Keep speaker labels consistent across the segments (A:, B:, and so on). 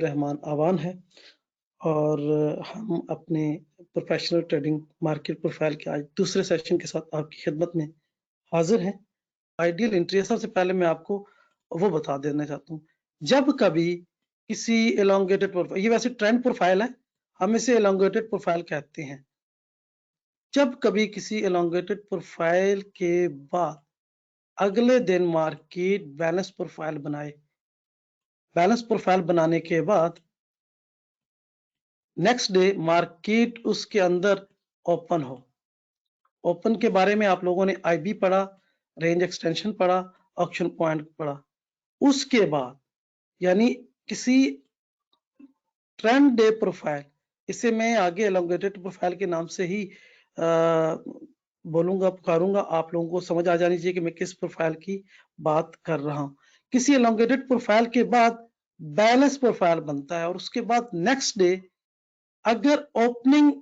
A: रहमान आवान है और हम अपने प्रोफेशनल ट्रेडिंग मार्केट प्रोफाइल के आज दूसरे सेशन के साथ आपकी खिदमत में हाजिर हैं। आइडियल एंट्री सबसे पहले मैं आपको वो बता देना चाहता हूँ। जब कभी किसी एलोंगेटेड प्रोफाइल, ये वैसे ट्रेंड प्रोफाइल है, हम इसे एलोंगेटेड प्रोफाइल कहते हैं। जब कभी किसी एलोंगेटेड प्रोफाइल के बाद अगले दिन मार्केट बैलेंस प्रोफाइल बनाए, बैलेंस प्रोफाइल बनाने के बाद नेक्स्ट डे मार्केट उसके अंदर ओपन हो। ओपन के बारे में आप लोगों ने आईबी पढ़ा, रेंज एक्सटेंशन पढ़ा, ऑक्शन पॉइंट पढ़ा। उसके बाद यानी किसी ट्रेंड डे प्रोफाइल, इसे मैं आगे एलोंगेटेड प्रोफाइल के नाम से ही बोलूंगा, पुकारूंगा। आप लोगों को समझ आ जानी चाहिए कि मैं किस प्रोफाइल की बात कर रहा हूं। किसी एलोंगेटेड प्रोफाइल के बाद बैलेंस प्रोफाइल बनता है और उसके बाद नेक्स्ट डे अगर ओपनिंग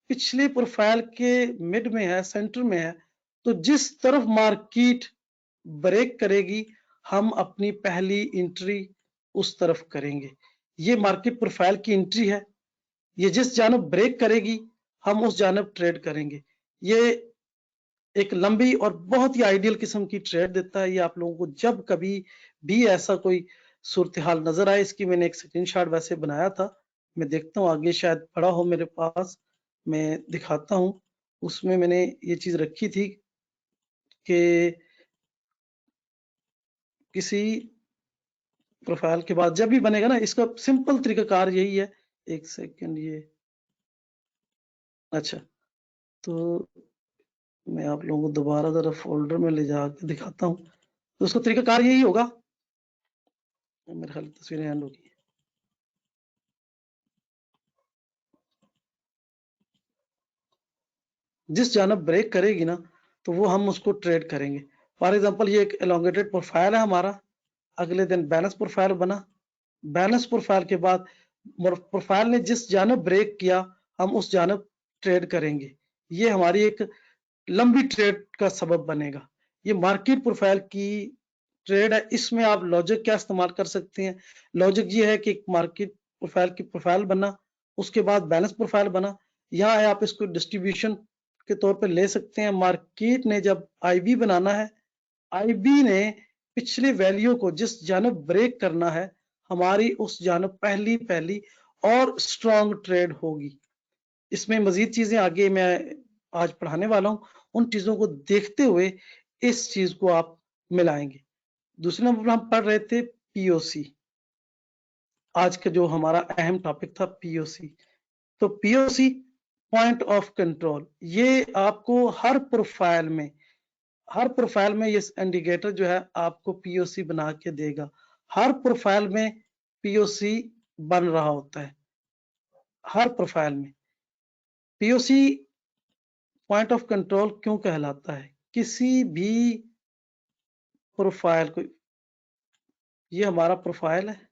A: पिछले प्रोफाइल के मिड में है, सेंटर में है, तो जिस तरफ मार्केट ब्रेक करेगी हम अपनी पहली एंट्री उस तरफ करेंगे। ये मार्केट प्रोफाइल की एंट्री है। ये जिस जानब ब्रेक करेगी हम उस जानब ट्रेड करेंगे। ये एक लंबी और बहुत ही आइडियल किस्म की ट्रेड देता है। ये आप लोगों को जब कभी भी ऐसा कोई सूरत हाल नजर आए, इसकी मैंने एक स्क्रीनशॉट वैसे बनाया था, मैं देखता हूँ आगे शायद पड़ा हो मेरे पास, मैं दिखाता हूँ। उसमें मैंने ये चीज रखी थी कि किसी प्रोफाइल के बाद जब भी बनेगा ना, इसका सिंपल तरीकाकार यही है। एक सेकंड, ये अच्छा, तो मैं आप लोगों को दोबारा जरा फोल्डर में ले जाकर दिखाता हूँ। तो उसका तरीकाकार यही होगा। मेरे ख्याल तस्वीरें हैंड होगी। जिस जानब ब्रेक करेगी ना, तो वो हम उसको ट्रेड करेंगे। फॉर एग्जांपल ये एक एलोंगेटेड प्रोफाइल है हमारा। अगले दिन बैलेंस प्रोफाइल बना। बैलेंस प्रोफाइल के बाद प्रोफाइल ने जिस जानब ब्रेक किया हम उस जानब ट्रेड करेंगे। ये हमारी एक लंबी ट्रेड का सबब बनेगा। ये मार्केट प्रोफाइल की ट्रेड है। इसमें आप लॉजिक क्या इस्तेमाल कर सकते हैं? लॉजिक ये है कि मार्केट प्रोफाइल की प्रोफाइल बना, उसके बाद बैलेंस प्रोफाइल बना। यहाँ आप इसको डिस्ट्रीब्यूशन के तौर पे ले सकते हैं। मार्केट ने जब आईबी बनाना है, आईबी ने पिछले वैल्यू को जिस जानब ब्रेक करना है, हमारी उस जानब पहली और स्ट्रॉन्ग ट्रेड होगी। इसमें मजीद चीजें आगे मैं आज पढ़ाने वाला हूं, उन चीजों को देखते हुए इस चीज को आप मिलाएंगे। दूसरे नंबर पर हम पढ़ रहे थे पीओसी। आज का जो हमारा अहम टॉपिक था पीओसी। तो पीओसी पॉइंट ऑफ कंट्रोल, ये आपको हर प्रोफाइल में ये इंडिकेटर जो है आपको पीओसी बना के देगा। हर प्रोफाइल में पीओसी बन रहा होता है। हर प्रोफाइल में पीओसी पॉइंट ऑफ कंट्रोल क्यों कहलाता है? किसी भी प्रोफाइल को, ये हमारा प्रोफाइल है,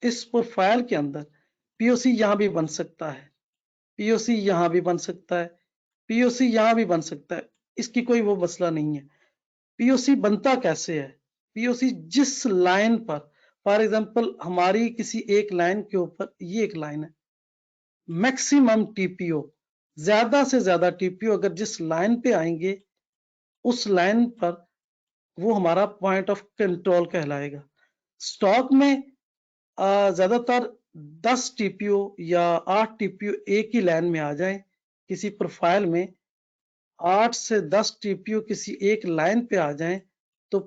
A: इस प्रोफाइल के अंदर पीओसी यहां भी बन सकता है, पीओसी यहां भी बन सकता है, पीओसी यहां भी बन सकता है। इसकी कोई वो मसला नहीं है। पीओसी बनता कैसे है? पीओसी जिस लाइन पर, फॉर एग्जांपल हमारी किसी एक लाइन के ऊपर, ये एक लाइन है, मैक्सिमम टीपीओ, ज्यादा से ज्यादा टीपीओ अगर जिस लाइन पे आएंगे उस लाइन पर वो हमारा पॉइंट ऑफ कंट्रोल कहलाएगा। स्टॉक में ज्यादातर 10 टीपीओ या 8 टीपीओ एक ही लाइन में आ जाएं। किसी प्रोफाइल में 8 से 10 टीपीओ किसी एक लाइन पे आ जाएं तो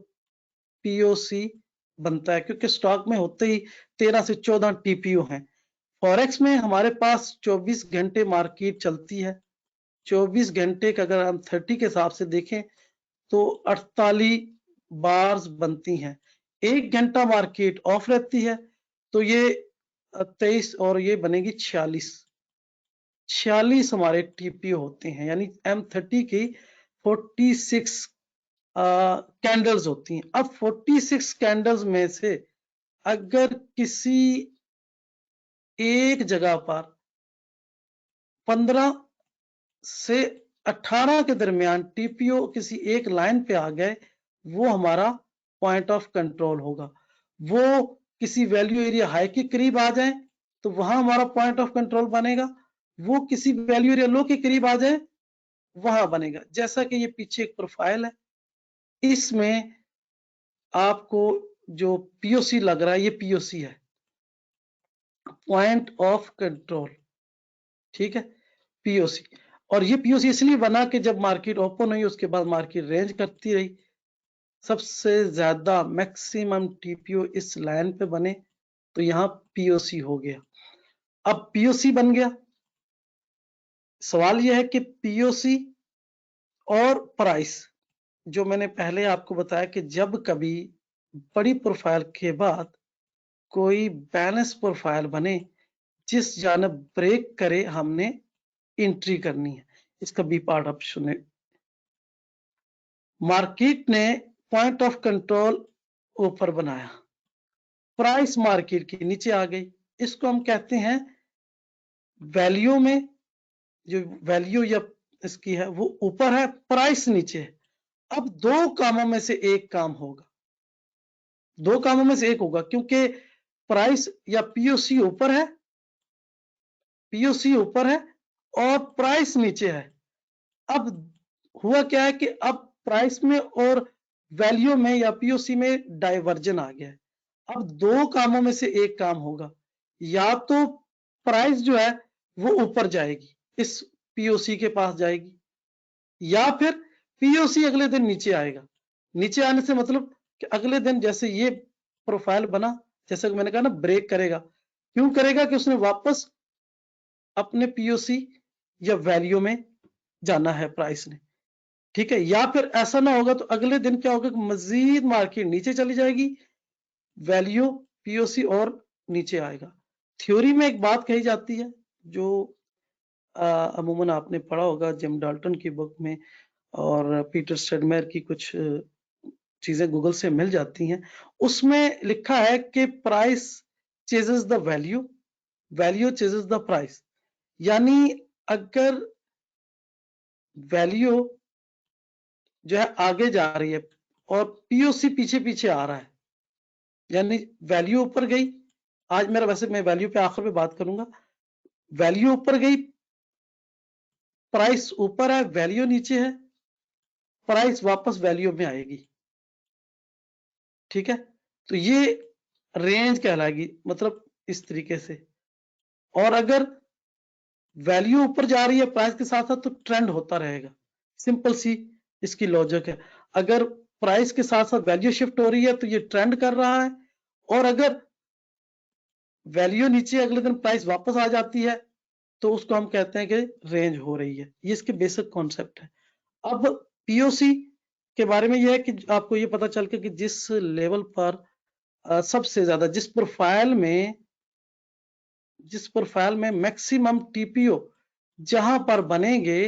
A: पीओसी बनता है, क्योंकि स्टॉक में होते ही 13 से 14 टीपीओ हैं। फॉरेक्स में हमारे पास 24 घंटे मार्केट चलती है। 24 घंटे का अगर हम 30 के हिसाब से देखें तो 48 बार्स बनती हैं। 1 घंटा मार्केट ऑफ रहती है तो ये 23 और ये बनेगी 46 हमारे टीपीओ होते हैं। यानी M30 की 46 कैंडल्स होती हैं। अब 46 कैंडल्स में से अगर किसी एक जगह पर 15 से 18 के दरमियान टीपीओ किसी एक लाइन पे आ गए, वो हमारा पॉइंट ऑफ कंट्रोल होगा। वो किसी वैल्यू एरिया हाई के करीब आ जाए तो वहां हमारा पॉइंट ऑफ कंट्रोल बनेगा, वो किसी वैल्यू एरिया लो के करीब आ जाए वहां बनेगा। जैसा कि ये पीछे एक प्रोफाइल है, इसमें आपको जो पीओसी लग रहा है ये पीओसी है, पॉइंट ऑफ कंट्रोल, ठीक है, पीओसी। और ये पीओसी इसलिए बना कि जब मार्केट ओपन हुई उसके बाद मार्केट रेंज करती रही, सबसे ज्यादा मैक्सिमम टीपीओ इस लाइन पे बने तो यहां पीओसी हो गया। अब पीओसी बन गया, सवाल यह है कि पीओसी और प्राइस, जो मैंने पहले आपको बताया कि जब कभी बड़ी प्रोफाइल के बाद कोई बैलेंस प्रोफाइल बने जिस जानब ब्रेक करे हमने एंट्री करनी है। इसका बी पार्ट आप सुने। मार्केट ने पॉइंट ऑफ कंट्रोल ऊपर बनाया, प्राइस मार्केट की नीचे आ गई, इसको हम कहते हैं वैल्यू में जो वैल्यू या इसकी है वो ऊपर है, प्राइस नीचे है। अब दो कामों में से एक काम होगा, दो कामों में से एक होगा, क्योंकि प्राइस या पीओसी ऊपर है, पीओसी ऊपर है और प्राइस नीचे है। अब हुआ क्या है कि अब प्राइस में और वैल्यू में या पीओसी में डाइवर्जन आ गया है। अब दो कामों में से एक काम होगा, या तो प्राइस जो है वो ऊपर जाएगी, इस पीओसी के पास जाएगी, या फिर पीओसी अगले दिन नीचे आएगा। नीचे आने से मतलब कि अगले दिन जैसे ये प्रोफाइल बना, जैसे मैंने कहा ना ब्रेक करेगा, क्यों करेगा कि उसने वापस अपने पीओसी या वैल्यू में जाना है प्राइस ने, ठीक है। या फिर ऐसा ना होगा तो अगले दिन क्या होगा कि मजीद मार्केट नीचे चली जाएगी, वैल्यू पीओसी और नीचे आएगा। थ्योरी में एक बात कही जाती है जो अमूमन आपने पढ़ा होगा जिम डाल्टन की बुक में, और पीटर स्टेडमेयर की कुछ चीजें गूगल से मिल जाती हैं। उसमें लिखा है कि price ceases the value, value ceases the price. यानी अगर वैल्यू जो है आगे जा रही है और पीओसी पीछे पीछे आ रहा है, यानी वैल्यू ऊपर गई, आज मेरा वैसे मैं वैल्यू पे आखिर में बात करूंगा, वैल्यू ऊपर गई, प्राइस ऊपर है, वैल्यू नीचे है, प्राइस वापस वैल्यू में आएगी, ठीक है। तो ये रेंज कहलाएगी, मतलब इस तरीके से। और अगर वैल्यू ऊपर जा रही है प्राइस के साथ साथ तो ट्रेंड होता रहेगा, सिंपल सी इसकी लॉजिक है। अगर प्राइस के साथ साथ वैल्यू शिफ्ट हो रही है तो ये ट्रेंड कर रहा है, और अगर वैल्यू नीचे अगले दिन प्राइस वापस आ जाती है तो उसको हम कहते हैं कि रेंज हो रही है। ये इसके बेसिक कॉन्सेप्ट है। अब पीओसी के बारे में यह है कि आपको ये पता चल के कि जिस लेवल पर सबसे ज्यादा जिस प्रोफाइल में मैक्सिमम टीपीओ जहां पर बनेंगे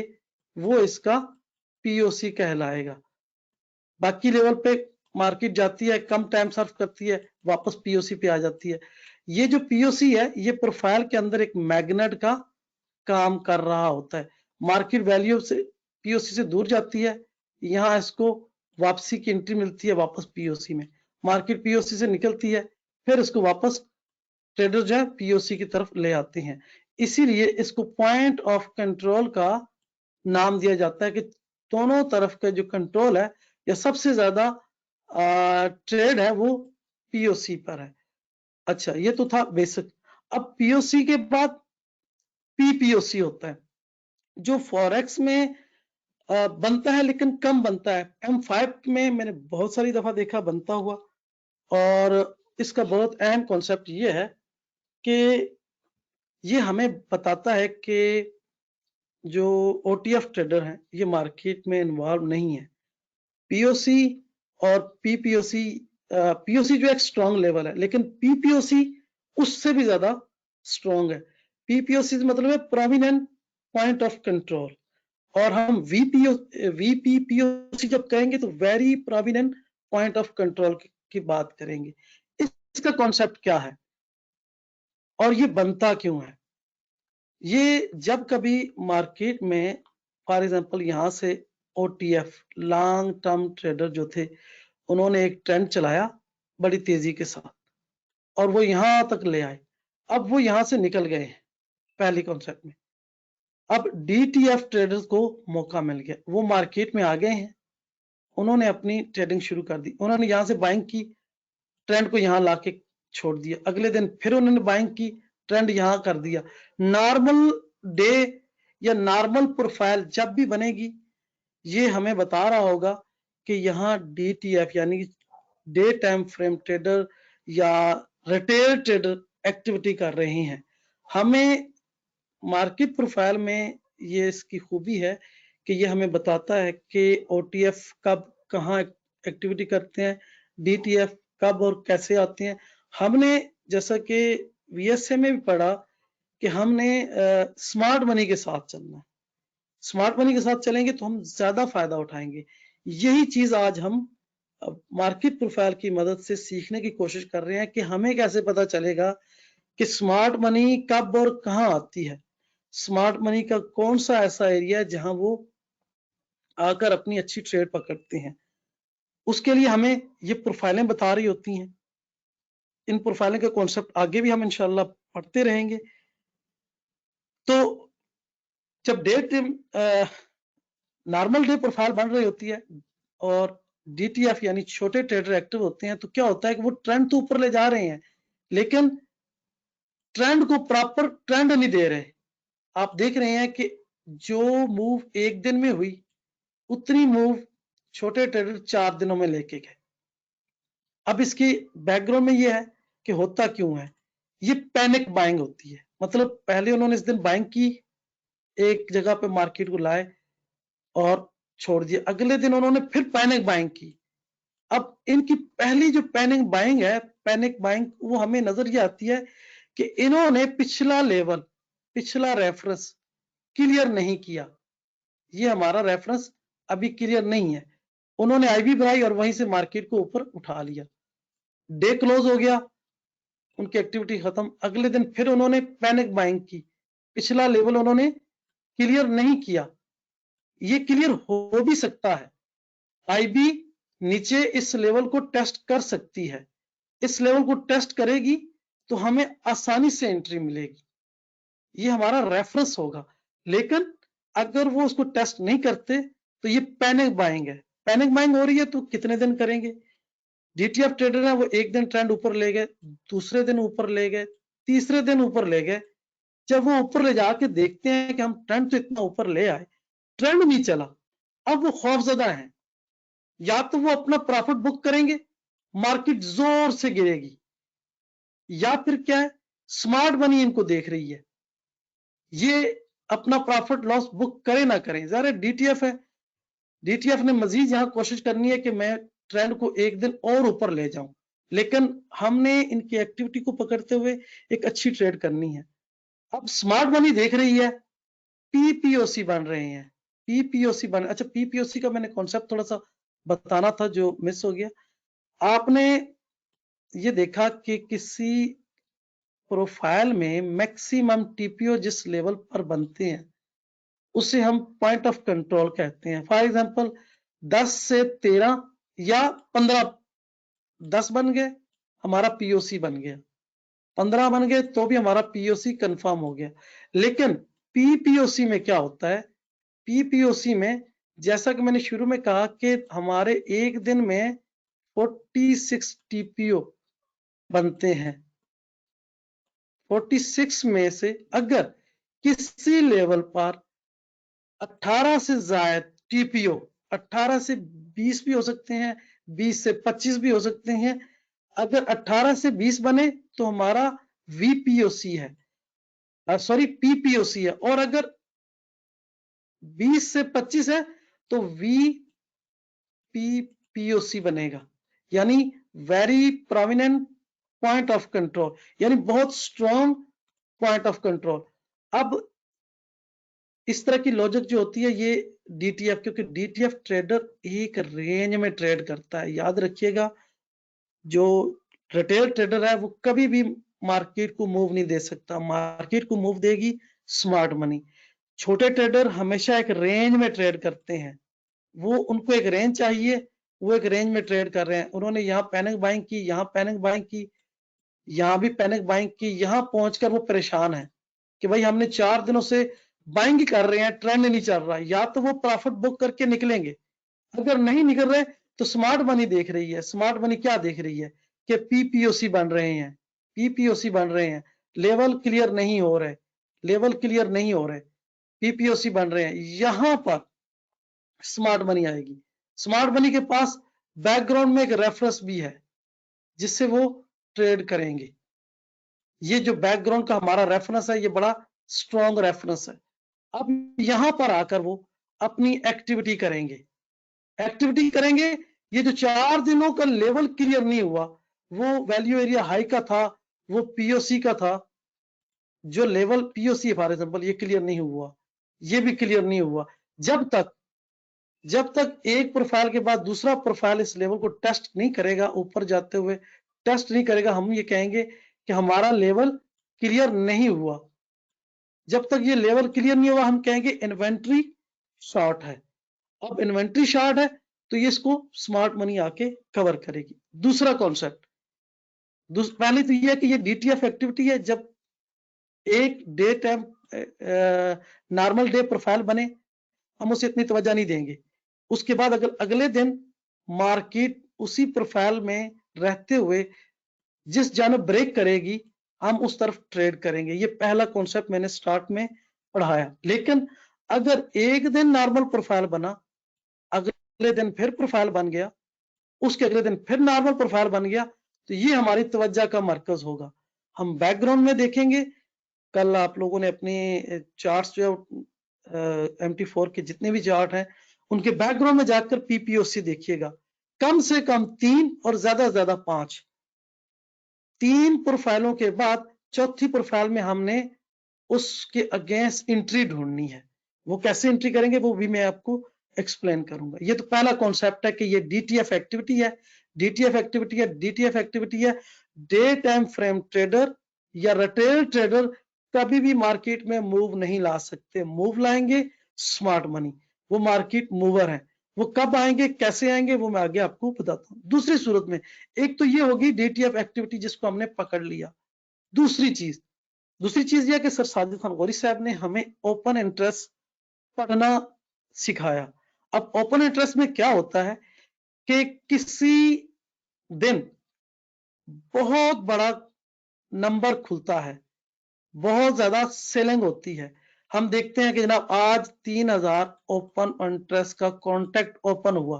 A: वो इसका पीओसी कहलाएगा। बाकी लेवल पे मार्केट जाती है, कम टाइम सर्व करती है, वापस पीओसी पे आ जाती है। ये जो पीओसी है ये प्रोफाइल के अंदर एक मैग्नेट का काम कर रहा होता है। मार्केट वैल्यू से पीओसी से दूर जाती है, यहाँ इसको वापसी की एंट्री मिलती है वापस पीओसी में, मार्केट पीओसी से निकलती है, फिर इसको वापस ट्रेडर जो है पीओसी की तरफ ले आते हैं। इसीलिए इसको पॉइंट ऑफ कंट्रोल का नाम दिया जाता है कि दोनों तरफ का जो कंट्रोल है या सबसे ज्यादा ट्रेड है वो पीओसी पर है। अच्छा, ये तो था बेसिक। अब पीओसी के बाद पीपीओसी होता है जो फॉरेक्स में बनता है लेकिन कम बनता है। M5 में मैंने बहुत सारी दफा देखा बनता हुआ, और इसका बहुत अहम कॉन्सेप्ट ये है कि ये हमें बताता है कि जो ओटीएफ ट्रेडर हैं ये मार्केट में इन्वॉल्व नहीं है। पीओसी और पीपीओसी, पीओसी जो एक स्ट्रॉन्ग लेवल है लेकिन पीपीओसी उससे भी ज्यादा स्ट्रॉन्ग है। पीपीओसी मतलब है प्रोमिनेंट पॉइंट ऑफ कंट्रोल, और हम वीपीपीओसी जब कहेंगे तो very prominent point of control की बात करेंगे। इसका कॉन्सेप्ट क्या है और ये बनता क्यों है? ये जब कभी मार्केट में फॉर एग्जांपल यहां से ओटीएफ लॉन्ग टर्म ट्रेडर जो थे उन्होंने एक ट्रेंड चलाया बड़ी तेजी के साथ, और वो यहां तक ले आए, अब वो यहां से निकल गए हैं पहली कॉन्सेप्ट में। अब डीटीएफ ट्रेडर्स को मौका मिल गया, वो मार्केट में आ गए हैं, उन्होंने अपनी ट्रेडिंग शुरू कर दी। उन्होंने यहां से बाइंग की, ट्रेंड को यहां लाके छोड़ दिया, अगले दिन फिर उन्होंने बाइंग की, ट्रेंड यहां कर दिया। नॉर्मल डे या नॉर्मल प्रोफाइल जब भी बनेगी, ये हमें बता रहा होगा कि यहाँ डीटीएफ यानी डे टाइम फ्रेम ट्रेडर या रिटेल ट्रेडर एक्टिविटी कर रहे हैं। हमें मार्केट प्रोफाइल में ये इसकी खूबी है कि ये हमें बताता है कि ओटीएफ कब कहाँ एक्टिविटी करते हैं, डीटीएफ कब और कैसे आते हैं। हमने जैसा कि वीएसए में भी पढ़ा कि हमने स्मार्ट मनी के साथ चलना है। स्मार्ट मनी के साथ चलेंगे तो हम ज्यादा फायदा उठाएंगे। यही चीज आज हम मार्केट प्रोफाइल की मदद से सीखने की कोशिश कर रहे हैं कि हमें कैसे पता चलेगा कि स्मार्ट मनी कब और कहां आती है, स्मार्ट मनी का कौन सा ऐसा एरिया है जहां वो आकर अपनी अच्छी ट्रेड पकड़ते हैं। उसके लिए हमें ये प्रोफाइलें बता रही होती हैं। इन प्रोफाइलिंग के कॉन्सेप्ट आगे भी हम इंशाल्लाह पढ़ते रहेंगे। तो जब नॉर्मल डे प्रोफाइल बन रही होती है और डीटीएफ यानी छोटे ट्रेडर एक्टिव होते हैं, तो क्या होता है कि वो ट्रेंड तो ऊपर ले जा रहे हैं, लेकिन ट्रेंड को प्रॉपर ट्रेंड नहीं दे रहे। आप देख रहे हैं कि जो मूव एक दिन में हुई, उतनी मूव छोटे ट्रेडर 4 दिनों में लेके गए। अब इसकी बैकग्राउंड में ये है कि होता क्यों है, ये पैनिक बाइंग होती है। मतलब पहले उन्होंने इस दिन बाइंग की, एक जगह पे मार्केट को लाए और छोड़ दिया, अगले दिन उन्होंने फिर पैनिक बाइंग की। अब इनकी पहली जो पैनिक बाइंग है, पैनिक बाइंग वो हमें नजर ये आती है कि इन्होंने पिछला लेवल, पिछला रेफरेंस क्लियर नहीं किया। ये हमारा रेफरेंस अभी क्लियर नहीं है, उन्होंने आईबी बनाई और वहीं से मार्केट को ऊपर उठा लिया। डे क्लोज हो गया, उनकी एक्टिविटी खत्म, अगले दिन फिर उन्होंने पैनिक बाइंग की, पिछला लेवल उन्होंने क्लियर नहीं किया। ये क्लियर हो भी सकता है, आईबी नीचे इस लेवल को टेस्ट कर सकती है, इस लेवल को टेस्ट करेगी तो हमें आसानी से एंट्री मिलेगी, ये हमारा रेफरेंस होगा। लेकिन अगर वो उसको टेस्ट नहीं करते तो ये पैनिक बाइंग है। पैनिक बाइंग हो रही है तो कितने दिन करेंगे? डीटीएफ ट्रेडर है वो एक दिन ट्रेंड ऊपर ले गए, दूसरे दिन ऊपर ले गए, तीसरे दिन ऊपर ले गए। जब वो ऊपर ले जाके देखते हैं कि हम ट्रेंड तो इतना ऊपर ले आए, ट्रेंड नहीं चला, अब वो खौफजदा है। या तो वो अपना प्रॉफिट बुक करेंगे, मार्केट जोर से गिरेगी, या फिर क्या है, स्मार्ट मनी इनको देख रही है, ये अपना प्रॉफिट लॉस बुक करे ना करें। ज़रा डीटीएफ है, डीटीएफ ने मजीद यहां कोशिश करनी है कि मैं ट्रेंड को एक दिन और ऊपर ले जाऊं, लेकिन हमने इनकी एक्टिविटी को पकड़ते हुए एक अच्छी ट्रेड करनी है। अब स्मार्ट मनी देख रही है, पीपीओसी बन रहे हैं, पीपीओसी बन, अच्छा पीपीओसी का मैंने कॉन्सेप्ट थोड़ा सा बताना था जो मिस हो गया। आपने ये देखा कि किसी प्रोफाइल में मैक्सिमम टीपीओ जिस लेवल पर बनते हैं उसे हम पॉइंट ऑफ कंट्रोल कहते हैं। फॉर एग्जांपल 10 से 13 या 15, 10 बन गए हमारा पीओसी बन गया, 15 बन गए तो भी हमारा पीओसी कंफर्म हो गया। लेकिन पीपीओसी में क्या होता है, पीपीओसी में जैसा कि मैंने शुरू में कहा कि हमारे एक दिन में 46 टीपीओ बनते हैं। 46 में से अगर किसी लेवल पर 18 से ज्यादा टीपीओ, 18 से 20 भी हो सकते हैं, 20 से 25 भी हो सकते हैं, अगर 18 से 20 बने तो हमारा वीपीओसी है, सॉरी पीपीओसी है, और अगर 20 से 25 है तो वीपीपीओसी बनेगा, यानी very prominent point of control, यानी बहुत स्ट्रॉन्ग पॉइंट ऑफ कंट्रोल। अब इस तरह की लॉजिक जो होती है ये डीटीएफ, क्योंकि डीटीएफ ट्रेडर एक रेंज में ट्रेड करता है, याद रखिएगा, जो रिटेल ट्रेडर है वो कभी भी मार्केट को मूव नहीं दे सकता, मार्केट को मूव देगी स्मार्ट मनी। छोटे ट्रेडर हमेशा एक रेंज में ट्रेड करते हैं, वो उनको एक रेंज चाहिए, वो एक रेंज में ट्रेड कर रहे हैं। उन्होंने यहाँ पैनिक बाइंग की, यहाँ पैनिक बाइंग की, यहाँ भी पैनिक बाइंग की, यहाँ पहुंचकर वो परेशान है कि भाई हमने 4 दिनों से बाइंग कर रहे हैं, ट्रेंड नहीं चल रहा, या तो वो प्रॉफिट बुक करके निकलेंगे, अगर नहीं निकल रहे तो स्मार्ट मनी देख रही है। स्मार्ट मनी क्या देख रही है कि पीपीओसी बन रहे हैं, पीपीओसी बन रहे हैं, लेवल क्लियर नहीं हो रहे, लेवल क्लियर नहीं हो रहे, पीपीओसी बन रहे हैं, यहां पर स्मार्ट मनी आएगी। स्मार्ट मनी के पास बैकग्राउंड में एक रेफरेंस भी है जिससे वो ट्रेड करेंगे। ये जो बैकग्राउंड का हमारा रेफरेंस है, ये बड़ा स्ट्रॉन्ग रेफरेंस है। अब यहां पर आकर वो अपनी एक्टिविटी करेंगे, एक्टिविटी करेंगे। ये जो 4 दिनों का लेवल क्लियर नहीं हुआ, वो वैल्यू एरिया हाई का था, वो पीओसी का था, जो लेवल पीओसी फॉर एग्जांपल ये क्लियर नहीं हुआ, ये भी क्लियर नहीं हुआ। जब तक एक प्रोफाइल के बाद दूसरा प्रोफाइल इस लेवल को टेस्ट नहीं करेगा, ऊपर जाते हुए टेस्ट नहीं करेगा, हम ये कहेंगे कि हमारा लेवल क्लियर नहीं हुआ। जब तक ये लेवल क्लियर नहीं हुआ, हम कहेंगे इन्वेंट्री शॉर्ट है। अब इन्वेंट्री शॉर्ट है तो ये इसको स्मार्ट मनी आके कवर करेगी। दूसरा कॉन्सेप्ट, पहले तो ये है कि ये डीटीएफ एक्टिविटी है। जब एक day time normal day profile बने, हम उसे इतनी तवज्जो नहीं देंगे। उसके बाद अगर अगले दिन मार्केट उसी प्रोफाइल में रहते हुए जिस जानब ब्रेक करेगी, हम उस तरफ ट्रेड करेंगे। ये पहला कॉन्सेप्ट मैंने स्टार्ट में पढ़ाया। लेकिन अगर एक दिन नॉर्मल प्रोफाइल बना, अगले दिन फिर प्रोफाइल बन गया, उसके अगले दिन फिर नॉर्मल प्रोफाइल बन गया, तो ये हमारी तवज्जो का मरकज होगा। हम बैकग्राउंड में देखेंगे। कल आप लोगों ने अपने चार्ट्स जो MT4 के जितने भी चार्ट हैं, उनके बैकग्राउंड में जाकर पीपीओसी देखिएगा। कम से कम 3 और ज्यादा से ज्यादा 5, 3 प्रोफाइलों के बाद चौथी प्रोफाइल में हमने उसके अगेंस्ट एंट्री ढूंढनी है। वो कैसे एंट्री करेंगे वो भी मैं आपको एक्सप्लेन करूंगा। ये तो पहला कॉन्सेप्ट है कि ये डीटीएफ एक्टिविटी है। डीटीएफ एक्टिविटी है, डीटीएफ एक्टिविटी है। डे टाइम फ्रेम ट्रेडर या रिटेल ट्रेडर कभी भी मार्केट में मूव नहीं ला सकते। मूव लाएंगे स्मार्ट मनी, वो मार्केट मूवर है। वो कब आएंगे, कैसे आएंगे, वो मैं आगे आपको बताता हूँ। दूसरी सूरत में, एक तो ये होगी डीटीएफ एक्टिविटी जिसको हमने पकड़ लिया। दूसरी चीज यह कि सर साजिद खान गौरी साहब ने हमें ओपन इंटरेस्ट पढ़ना सिखाया। अब ओपन इंटरेस्ट में क्या होता है कि किसी दिन बहुत बड़ा नंबर खुलता है, बहुत ज्यादा सेलिंग होती है। हम देखते हैं कि जनाब आज 3000 ओपन इंटरेस्ट का कॉन्ट्रैक्ट ओपन हुआ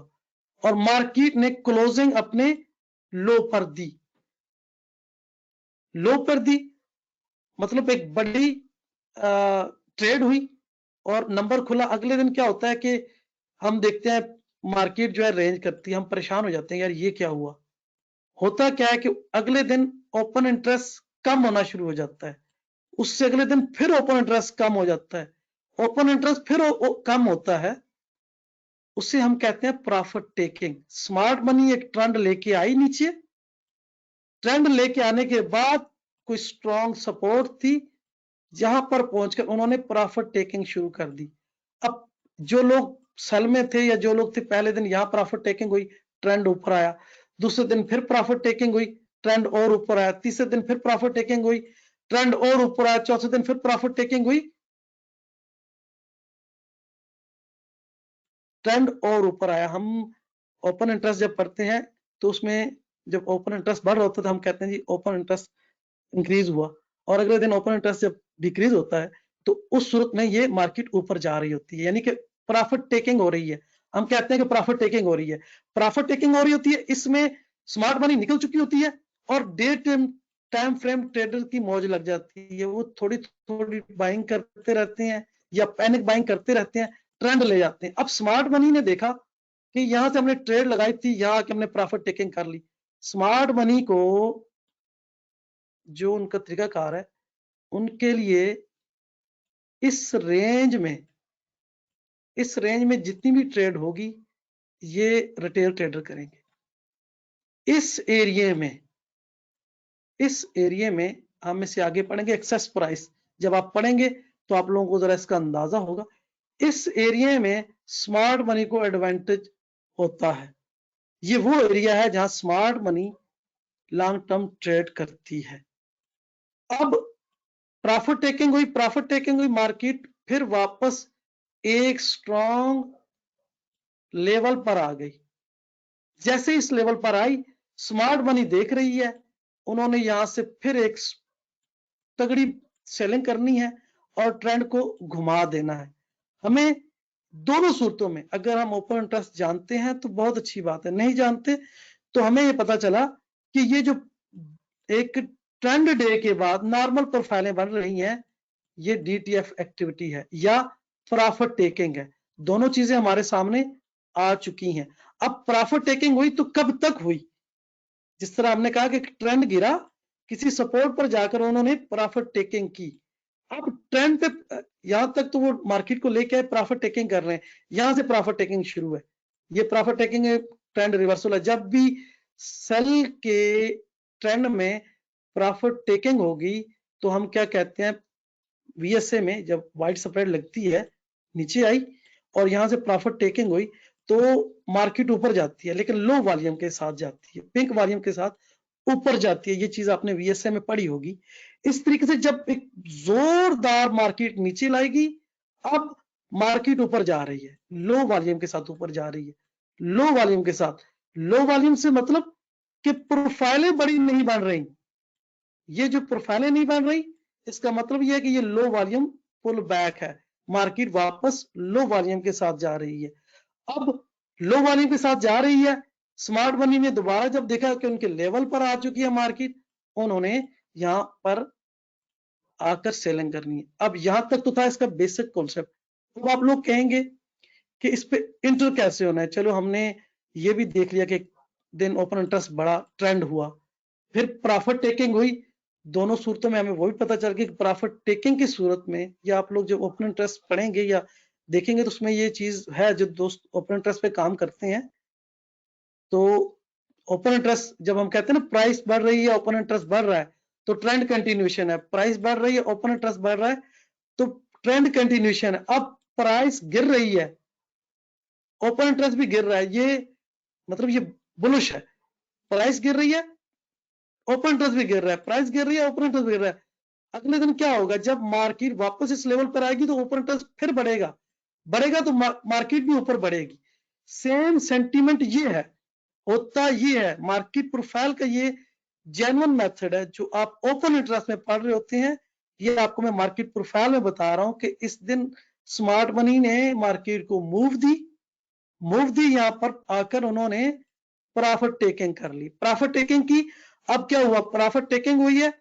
A: और मार्केट ने क्लोजिंग अपने लो पर दी। लो पर दी मतलब एक बड़ी ट्रेड हुई और नंबर खुला। अगले दिन क्या होता है कि हम देखते हैं मार्केट जो है रेंज करती है, हम परेशान हो जाते हैं, यार ये क्या हुआ। होता क्या है कि अगले दिन ओपन इंटरेस्ट कम होना शुरू हो जाता है, उससे अगले दिन फिर ओपन इंटरेस्ट कम हो जाता है, ओपन इंटरेस्ट फिर कम होता है। उससे हम कहते हैं प्रॉफिट टेकिंग। स्मार्ट मनी एक ट्रेंड लेके आई नीचे, ट्रेंड लेके आने के बाद कोई स्ट्रॉन्ग सपोर्ट थी, जहां पर पहुंचकर उन्होंने प्रॉफिट टेकिंग शुरू कर दी। अब जो लोग सेल में थे या जो लोग थे, पहले दिन यहां प्रॉफिट टेकिंग हुई, ट्रेंड ऊपर आया। दूसरे दिन फिर प्रॉफिट टेकिंग हुई, ट्रेंड और ऊपर आया। तीसरे दिन फिर प्रॉफिट टेकिंग हुई, ट्रेंड और ऊपर आया। चौथे दिन फिर प्रॉफिट टेकिंग हुई, ट्रेंड और ऊपर आया। हम ओपन इंटरेस्ट जब पढ़ते हैं तो उसमें जब ओपन इंटरेस्ट बढ़ रहा होता है तो हम कहते हैं जी ओपन इंटरेस्ट इंक्रीज हुआ, और अगले दिन ओपन इंटरेस्ट जब डिक्रीज होता है तो उस सूरत में ये मार्केट ऊपर जा रही होती है, यानी कि प्रॉफिट टेकिंग हो रही है। हम कहते हैं कि प्रॉफिट टेकिंग हो रही है, प्रॉफिट टेकिंग हो रही होती है। इसमें स्मार्ट मनी निकल चुकी होती है और डे टाइम फ्रेम ट्रेडर की मौज लग जाती है। वो थोड़ी थोड़ी बाइंग करते रहते हैं या पैनिक बाइंग करते रहते हैं, ट्रेंड ले जाते हैं। अब स्मार्ट मनी ने देखा कि यहां से हमने ट्रेड लगाई थी, यहां आके हमने प्रॉफिट टेकिंग कर ली। स्मार्ट मनी को जो उनका तरीकाकार है, उनके लिए इस रेंज में जितनी भी ट्रेड होगी ये रिटेल ट्रेडर करेंगे। इस एरिया में हम इसे आगे पढ़ेंगे। एक्सेस प्राइस जब आप पढ़ेंगे तो आप लोगों को जरा इसका अंदाजा होगा। इस एरिया में स्मार्ट मनी को एडवांटेज होता है। ये वो एरिया है जहां smart money long term trade करती है। अब प्रॉफिट टेकिंग हुई, मार्केट फिर वापस एक स्ट्रॉन्ग लेवल पर आ गई। जैसे इस लेवल पर आई, स्मार्ट मनी देख रही है, उन्होंने यहां से फिर एक तगड़ी सेलिंग करनी है और ट्रेंड को घुमा देना है। हमें दोनों सूरतों में, अगर हम ओपन इंटरेस्ट जानते हैं तो बहुत अच्छी बात है, नहीं जानते तो हमें ये पता चला कि ये जो एक ट्रेंड डे के बाद नॉर्मल प्रोफाइलें बन रही हैं, ये डीटीएफ एक्टिविटी है या प्रॉफिट टेकिंग है। दोनों चीजें हमारे सामने आ चुकी हैं। अब प्रॉफिट टेकिंग हुई तो कब तक हुई? जिस तरह हमने कहा कि ट्रेंड गिरा, किसी सपोर्ट पर जाकर उन्होंने प्रॉफिट टेकिंग की। अब ट्रेंड पे यहां तक तो वो मार्केट को लेके प्रॉफिट टेकिंग कर रहे हैं, यहां से प्रॉफिट टेकिंग शुरू है। ये प्रॉफिट टेकिंग ट्रेंड रिवर्सल है। जब भी सेल के ट्रेंड में प्रॉफिट टेकिंग होगी तो हम क्या कहते हैं, वीएसए में जब वाइट स्प्रेड लगती है, नीचे आई और यहां से प्रॉफिट टेकिंग हुई तो मार्केट ऊपर जाती है, लेकिन लो वॉल्यूम के साथ जाती है, पिंक वॉल्यूम के साथ ऊपर जाती है। ये चीज आपने वीएसए में पढ़ी होगी। इस तरीके से जब एक जोरदार मार्केट नीचे लाएगी, अब मार्केट ऊपर जा रही है, लो वॉल्यूम के साथ ऊपर जा रही है, लो वॉल्यूम के साथ। लो वॉल्यूम से मतलब कि प्रोफाइलें बड़ी नहीं बन रही। ये जो प्रोफाइलें नहीं बन रही, इसका मतलब ये है कि ये लो वॉल्यूम पुल बैक है, मार्केट वापस लो वॉल्यूम के साथ जा रही है। अब लो वॉल्यूम के साथ जा रही है, स्मार्ट मनी ने दोबारा जब देखा कि उनके लेवल पर आ चुकी है मार्केट, उन्होंने यहां पर आकर सेलिंग करनी है। अब यहां तक तो था इसका बेसिक कॉन्सेप्ट। अब आप लोग कहेंगे कि इस पे इंटर कैसे होना है। चलो, हमने ये भी देख लिया कि दिन ओपन इंटरेस्ट बड़ा ट्रेंड हुआ, फिर प्रॉफिट टेकिंग हुई। दोनों सूरतों में हमें वो भी पता चल गया कि प्रॉफिट टेकिंग की सूरत में, या आप लोग जब ओपन इंटरेस्ट पढ़ेंगे या देखेंगे तो उसमें ये चीज है, जो दोस्त ओपन इंटरेस्ट पे काम करते हैं तो ओपन इंटरेस्ट जब हम कहते हैं ना प्राइस बढ़ रही है, ओपन इंटरेस्ट बढ़ रहा है, तो ट्रेंड कंटिन्यूएशन है। प्राइस बढ़ रही है, ओपन इंटरेस्ट बढ़ रहा है, तो ट्रेंड कंटिन्यूएशन है। अब प्राइस गिर रही है, ओपन इंटरेस्ट भी गिर रहा है, ये मतलब ये बुलिश है। प्राइस गिर रही है, ओपन इंटरेस्ट भी गिर रहा है, प्राइस गिर रही है, ओपन इंटरेस्ट भी गिर रहा है। अगले दिन क्या होगा, जब मार्केट वापस इस लेवल पर आएगी तो ओपन इंटरेस्ट फिर बढ़ेगा, बढ़ेगा तो मार्केट भी ऊपर बढ़ेगी। सेम सेंटीमेंट ये है, होता ये है। मार्केट प्रोफाइल का ये जेन्युइन मेथड है जो आप ओपन इंटरेस्ट में पढ़ रहे होते हैं। ये आपको मैं मार्केट प्रोफाइल में बता रहा हूं कि इस दिन स्मार्ट मनी ने मार्केट को मूव दी, यहां पर आकर उन्होंने प्रॉफिट टेकिंग कर ली, प्रॉफिट टेकिंग की। अब क्या हुआ, प्रॉफिट टेकिंग हुई है,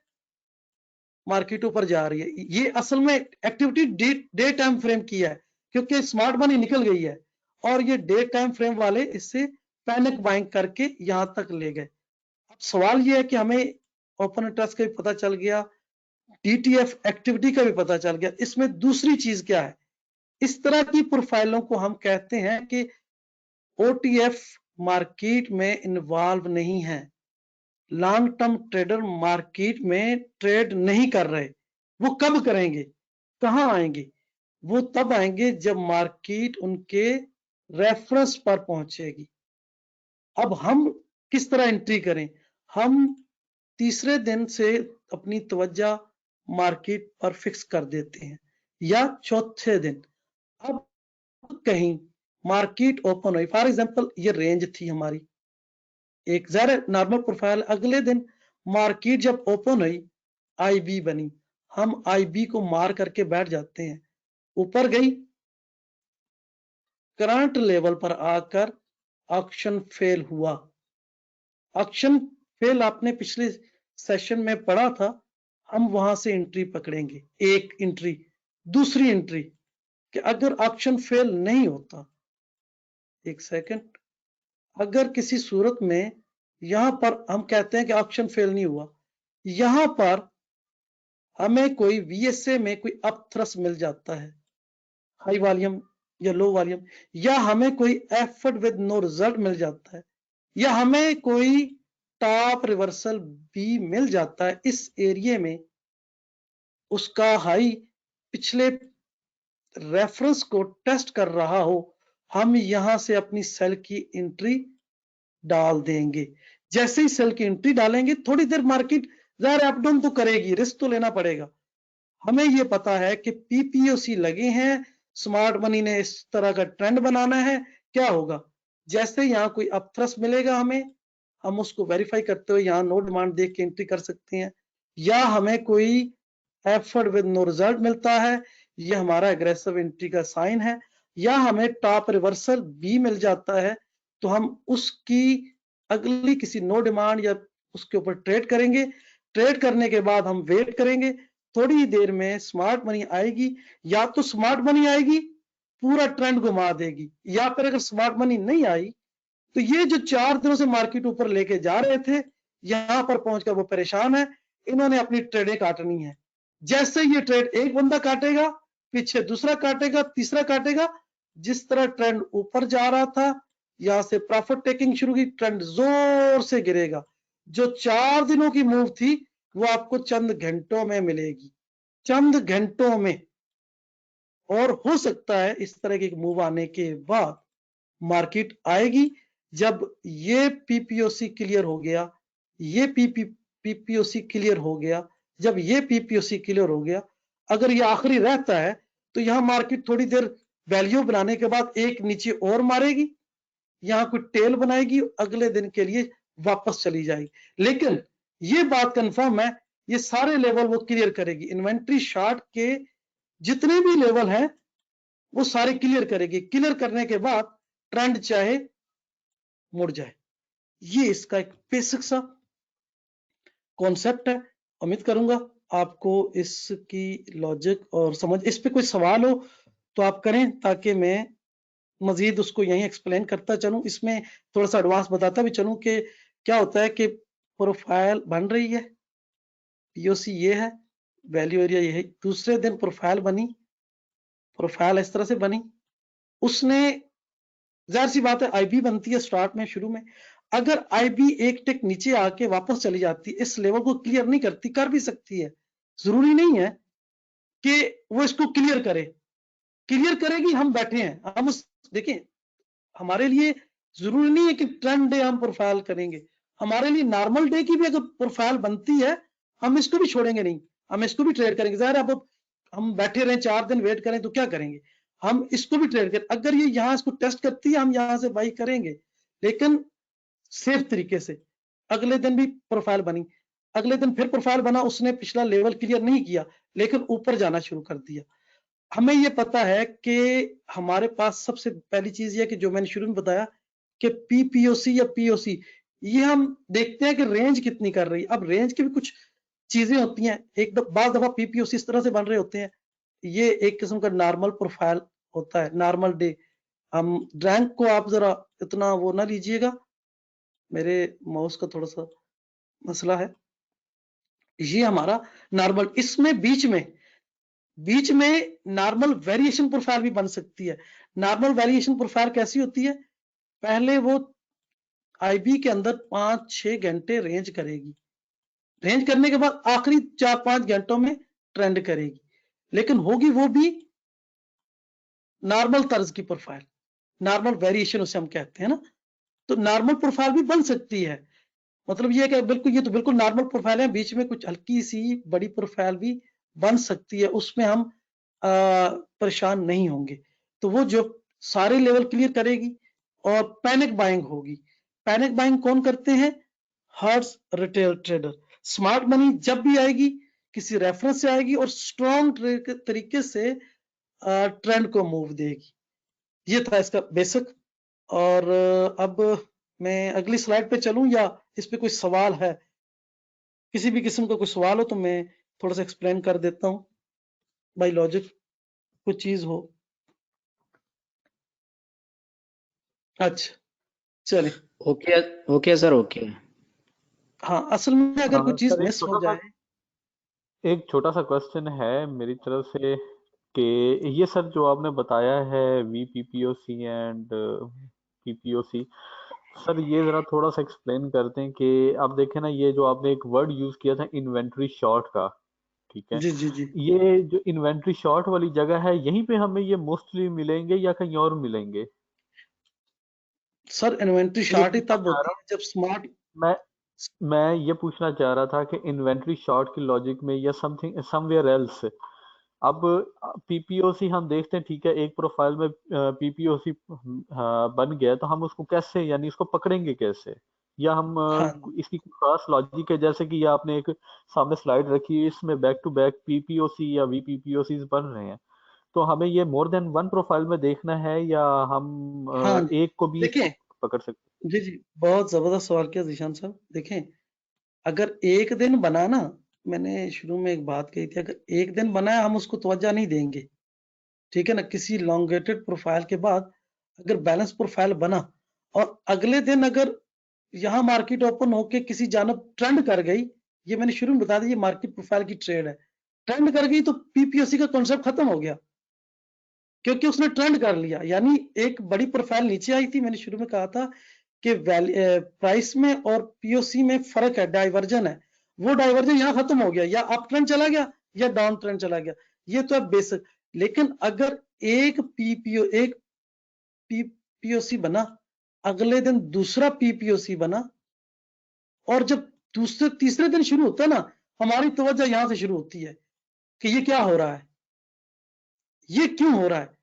A: मार्केट ऊपर जा रही है। ये असल में एक्टिविटी डे टाइम फ्रेम की है, क्योंकि स्मार्ट मनी निकल गई है और ये डे टाइम फ्रेम वाले इससे पैनिक बाइंग करके यहां तक ले गए। अब सवाल ये है कि हमें ओपन इंटरेस्ट का भी पता चल गया, डीटीएफ एक्टिविटी का भी पता चल गया, इसमें दूसरी चीज क्या है? इस तरह की प्रोफाइलों को हम कहते हैं कि ओटीएफ मार्केट में इन्वॉल्व नहीं है, लॉन्ग टर्म ट्रेडर मार्केट में ट्रेड नहीं कर रहे। वो कब करेंगे, कहां आएंगे? वो तब आएंगे जब मार्केट उनके रेफरेंस पर पहुंचेगी। अब हम किस तरह एंट्री करें? हम तीसरे दिन से अपनी तवज्जो मार्केट पर फिक्स कर देते हैं या चौथे दिन। अब कहीं मार्केट ओपन हुई, फॉर एग्जांपल ये रेंज थी हमारी, एक ज़रा नॉर्मल प्रोफाइल। अगले दिन मार्केट जब ओपन हुई, आईबी बनी, हम आईबी को मार करके बैठ जाते हैं। ऊपर गई, करंट लेवल पर आकर ऑक्शन फेल हुआ। ऑक्शन फेल आपने पिछले सेशन में पढ़ा था, हम वहां से एंट्री पकड़ेंगे। एक एंट्री, दूसरी एंट्री कि अगर ऑक्शन फेल नहीं होता, एक सेकंड, अगर किसी सूरत में यहां पर हम कहते हैं कि ऑक्शन फेल नहीं हुआ, यहां पर हमें कोई वीएसए में कोई अपथ्रस्ट मिल जाता है, हाई वॉल्यूम या लो वॉल्यूम, या हमें कोई एफर्ट विद नो रिजल्ट मिल जाता है, या हमें कोई टॉप रिवर्सल भी मिल जाता है इस एरिया में, उसका हाई पिछले रेफरेंस को टेस्ट कर रहा हो, हम यहां से अपनी सेल की एंट्री डाल देंगे। जैसे ही सेल की एंट्री डालेंगे थोड़ी देर मार्केट ज़ाहिर अप डाउन तो करेगी, रिस्क तो लेना पड़ेगा। हमें ये पता है कि पीपीओसी लगे हैं, स्मार्ट मनी ने इस तरह का ट्रेंड बनाना है, क्या होगा? जैसे यहाँ कोई अपथ्रस्ट मिलेगा हमें, हम उसको वेरीफाई करते हुए यहाँ नो डिमांड देख के एंट्री कर सकते हैं, या हमें कोई एफर्ट विद नो रिजल्ट मिलता है, ये हमारा एग्रेसिव एंट्री का साइन है, या हमें टॉप रिवर्सल भी मिल जाता है, तो हम उसकी अगली किसी नो डिमांड या उसके ऊपर ट्रेड करेंगे। ट्रेड करने के बाद हम वेट करेंगे, थोड़ी देर में स्मार्ट मनी आएगी, या तो स्मार्ट मनी आएगी पूरा ट्रेंड घुमा देगी, या फिर अगर स्मार्ट मनी नहीं आई तो ये जो 4 दिनों से मार्केट ऊपर लेके जा रहे थे, यहां पर पहुंचकर वो परेशान है, इन्होंने अपनी ट्रेडें काटनी है। जैसे ये ट्रेड एक बंदा काटेगा, पीछे दूसरा काटेगा, तीसरा काटेगा, जिस तरह ट्रेंड ऊपर जा रहा था, यहां से प्रॉफिट टेकिंग शुरू की, ट्रेंड जोर से गिरेगा। जो 4 दिनों की मूव थी वो आपको चंद घंटों में मिलेगी, चंद घंटों में। और हो सकता है इस तरह की मूव आने के बाद मार्केट आएगी जब ये पीपीओसी क्लियर हो गया, ये पीपीओसी क्लियर हो गया, जब ये पीपीओसी क्लियर हो गया, अगर ये आखिरी रहता है तो यहां मार्केट थोड़ी देर वैल्यू बनाने के बाद एक नीचे और मारेगी, यहां कोई टेल बनाएगी, अगले दिन के लिए वापस चली जाएगी। लेकिन ये बात कंफर्म है, ये सारे लेवल वो क्लियर करेगी, इन्वेंट्री शार्ट के जितने भी लेवल हैं वो सारे क्लियर करेगी। क्लियर करने के बाद ट्रेंड चाहे मुड़ जाए। ये इसका एक बेसिक सा कॉन्सेप्ट है। उम्मीद करूंगा आपको इसकी लॉजिक और समझ, इस पे कोई सवाल हो तो आप करें, ताकि मैं मजीद उसको यहीं एक्सप्लेन करता चलूं। इसमें थोड़ा सा एडवांस बताता भी चलूं कि क्या होता है कि प्रोफाइल बन रही है, पीओसी ये है, वैल्यू एरिया ये है, दूसरे दिन प्रोफाइल बनी, प्रोफाइल इस तरह से बनी, उसने जाहिर सी बात है आईबी बनती है स्टार्ट में, शुरू में, अगर आईबी एक टिक नीचे आके वापस चली जाती, इस लेवल को क्लियर नहीं करती, कर भी सकती है, जरूरी नहीं है कि वो इसको क्लियर करे, क्लियर करेगी हम बैठे हैं, हम उस देखिए, हमारे लिए जरूरी नहीं है कि ट्रेंड डे हम प्रोफाइल करेंगे, हमारे लिए नॉर्मल डे की भी अगर प्रोफाइल बनती है हम इसको भी छोड़ेंगे नहीं, हम इसको भी ट्रेड करेंगे। ज़ाहिर है अब हम बैठे रहें 4 दिन वेट करें तो क्या करेंगे, हम इसको भी ट्रेड करें, अगर ये यहां इसको टेस्ट करती है हम यहां से बाई करेंगे, लेकिन सेफ तरीके से। अगले दिन भी प्रोफाइल बनी, अगले दिन फिर प्रोफाइल बना, उसने पिछला लेवल क्लियर नहीं किया लेकिन ऊपर जाना शुरू कर दिया। हमें ये पता है कि हमारे पास सबसे पहली चीज ये कि जो मैंने शुरू में बताया कि पीपीओसी या पीओसी, ये हम देखते हैं कि रेंज कितनी कर रही है। अब रेंज की भी कुछ चीजें होती हैं, एक बार दफा पीपीओसी इस तरह से बन रहे होते हैं, ये एक किस्म का नॉर्मल प्रोफाइल होता है, नॉर्मल डे। हम रैंक को आप जरा इतना वो ना लीजिएगा, मेरे माउस का थोड़ा सा मसला है। ये हमारा नॉर्मल, इसमें बीच में नॉर्मल वेरिएशन प्रोफाइल भी बन सकती है। नॉर्मल वेरिएशन प्रोफाइल कैसी होती है, पहले वो आईबी के अंदर 5-6 घंटे रेंज करेगी, रेंज करने के बाद आखिरी 4-5 घंटों में ट्रेंड करेगी, लेकिन होगी वो भी नॉर्मल तर्ज की प्रोफाइल, नॉर्मल वेरिएशन उसे हम कहते हैं ना। तो नॉर्मल प्रोफाइल भी बन सकती है, मतलब ये कि बिल्कुल, ये तो बिल्कुल नॉर्मल प्रोफाइल है, बीच में कुछ हल्की सी बड़ी प्रोफाइल भी बन सकती है, उसमें हम परेशान नहीं होंगे। तो वो जो सारे लेवल क्लियर करेगी और पैनिक बाइंग होगी। पैनिक बाइंग कौन करते हैं, hurts retail trader. Smart money जब भी आएगी किसी रेफरेंस से आएगी और स्ट्रॉन्ग तरीके से ट्रेंड को मूव देगी। ये था इसका बेसिक। और अब मैं अगली स्लाइड पे चलूं या इस पे कोई सवाल है, किसी भी किस्म का कोई सवाल हो तो मैं थोड़ा सा एक्सप्लेन कर देता हूं, बाय लॉजिक कुछ चीज हो। अच्छा चलिए,
B: ओके ओके सर, ओके।
A: हाँ असल में अगर कोई चीज
C: सर
A: मिस हो जाए,
C: एक छोटा सा क्वेश्चन है मेरी तरफ से कि ये सर जो आपने बताया है वीपीपीओसी एंड पीपीओसी, सर ये जरा थोड़ा सा एक्सप्लेन करते हैं कि आप देखें ना, ये जो आपने एक वर्ड यूज किया था इन्वेंट्री शॉर्ट का, ठीक है,
A: जी जी जी,
C: ये जो इन्वेंट्री शॉर्ट वाली जगह है यहीं पे हमें ये मोस्टली मिलेंगे या कहीं और मिलेंगे?
A: सर इन्वेंट्री
C: ये
A: शार्ट ही
C: पूछना
A: तब
C: चाह
A: होती
C: रहा
A: है जब स्मार्ट
C: मैं ये पूछना चाह रहा था कि इन्वेंट्री शॉर्ट की लॉजिक में या समथिंग समवेयर एल्स, अब पीपीओसी हम देखते हैं, ठीक है, एक प्रोफाइल में पीपीओसी बन गया, तो हम उसको कैसे, यानी उसको पकड़ेंगे कैसे, या हम
A: हाँ
C: इसकी खास लॉजिक है, जैसे कि ये आपने एक सामने स्लाइड रखी है, इसमें बैक टू बैक पीपीओसी या वीपीपीओसी बन रहे हैं, तो हमें ये मोर देन वन प्रोफाइल में देखना है, या हम
A: हाँ
C: एक को भी
A: देखें,
C: पकड़ सकते हैं?
A: जी जी, बहुत जबरदस्त सवाल किया जीशान साहब। देखें, अगर एक दिन बना ना, मैंने शुरू में एक बात कही थी, अगर एक दिन बना है हम उसको तवज्जो नहीं देंगे, ठीक है ना। किसी लॉन्गेटेड प्रोफाइल के बाद अगर बैलेंस प्रोफाइल बना और अगले दिन अगर यहाँ मार्केट ओपन होके किसी जानब ट्रेंड कर गई, ये मैंने शुरू में बता दिया, ये मार्केट प्रोफाइल की ट्रेड है, ट्रेंड कर गई तो पीपीओसी का कॉन्सेप्ट खत्म हो गया, क्योंकि उसने ट्रेंड कर लिया। यानी एक बड़ी प्रोफाइल नीचे आई थी, मैंने शुरू में कहा था कि प्राइस में और पीओसी में फर्क है, डाइवर्जन है, वो डाइवर्जन यहाँ खत्म हो गया, या अप ट्रेंड चला गया या डाउन ट्रेंड चला गया, ये तो है बेसिक। लेकिन अगर एक पीपीओसी बना, अगले दिन दूसरा पीपीओसी बना, और जब दूसरे तीसरे दिन शुरू होता है ना, हमारी तवज्जो यहां से शुरू होती है कि ये क्या हो रहा है, ये क्यों हो रहा है,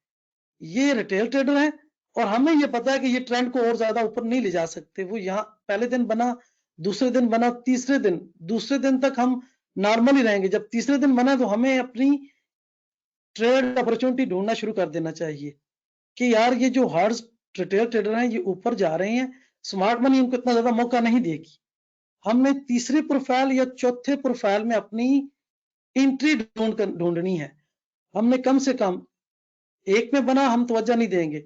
A: ये रिटेल ट्रेडर है और हमें ये पता है कि ये ट्रेंड को और ज्यादा ऊपर नहीं ले जा सकते। वो यहाँ पहले दिन बना, दूसरे दिन बना, तीसरे दिन, दूसरे दिन तक हम नॉर्मल ही रहेंगे। जब तीसरे दिन बना तो हमें अपनी ट्रेड अपॉर्चुनिटी ढूंढना शुरू कर देना चाहिए कि यार ये जो हार्ड रिटेल ट्रेडर हैं ये ऊपर जा रहे हैं, स्मार्ट मनी इनको इतना ज्यादा मौका नहीं देगी। हमने तीसरे प्रोफाइल या चौथे प्रोफाइल में अपनी एंट्री ढूंढनी है। हमने कम से कम एक में बना हम तवज्जो नहीं देंगे,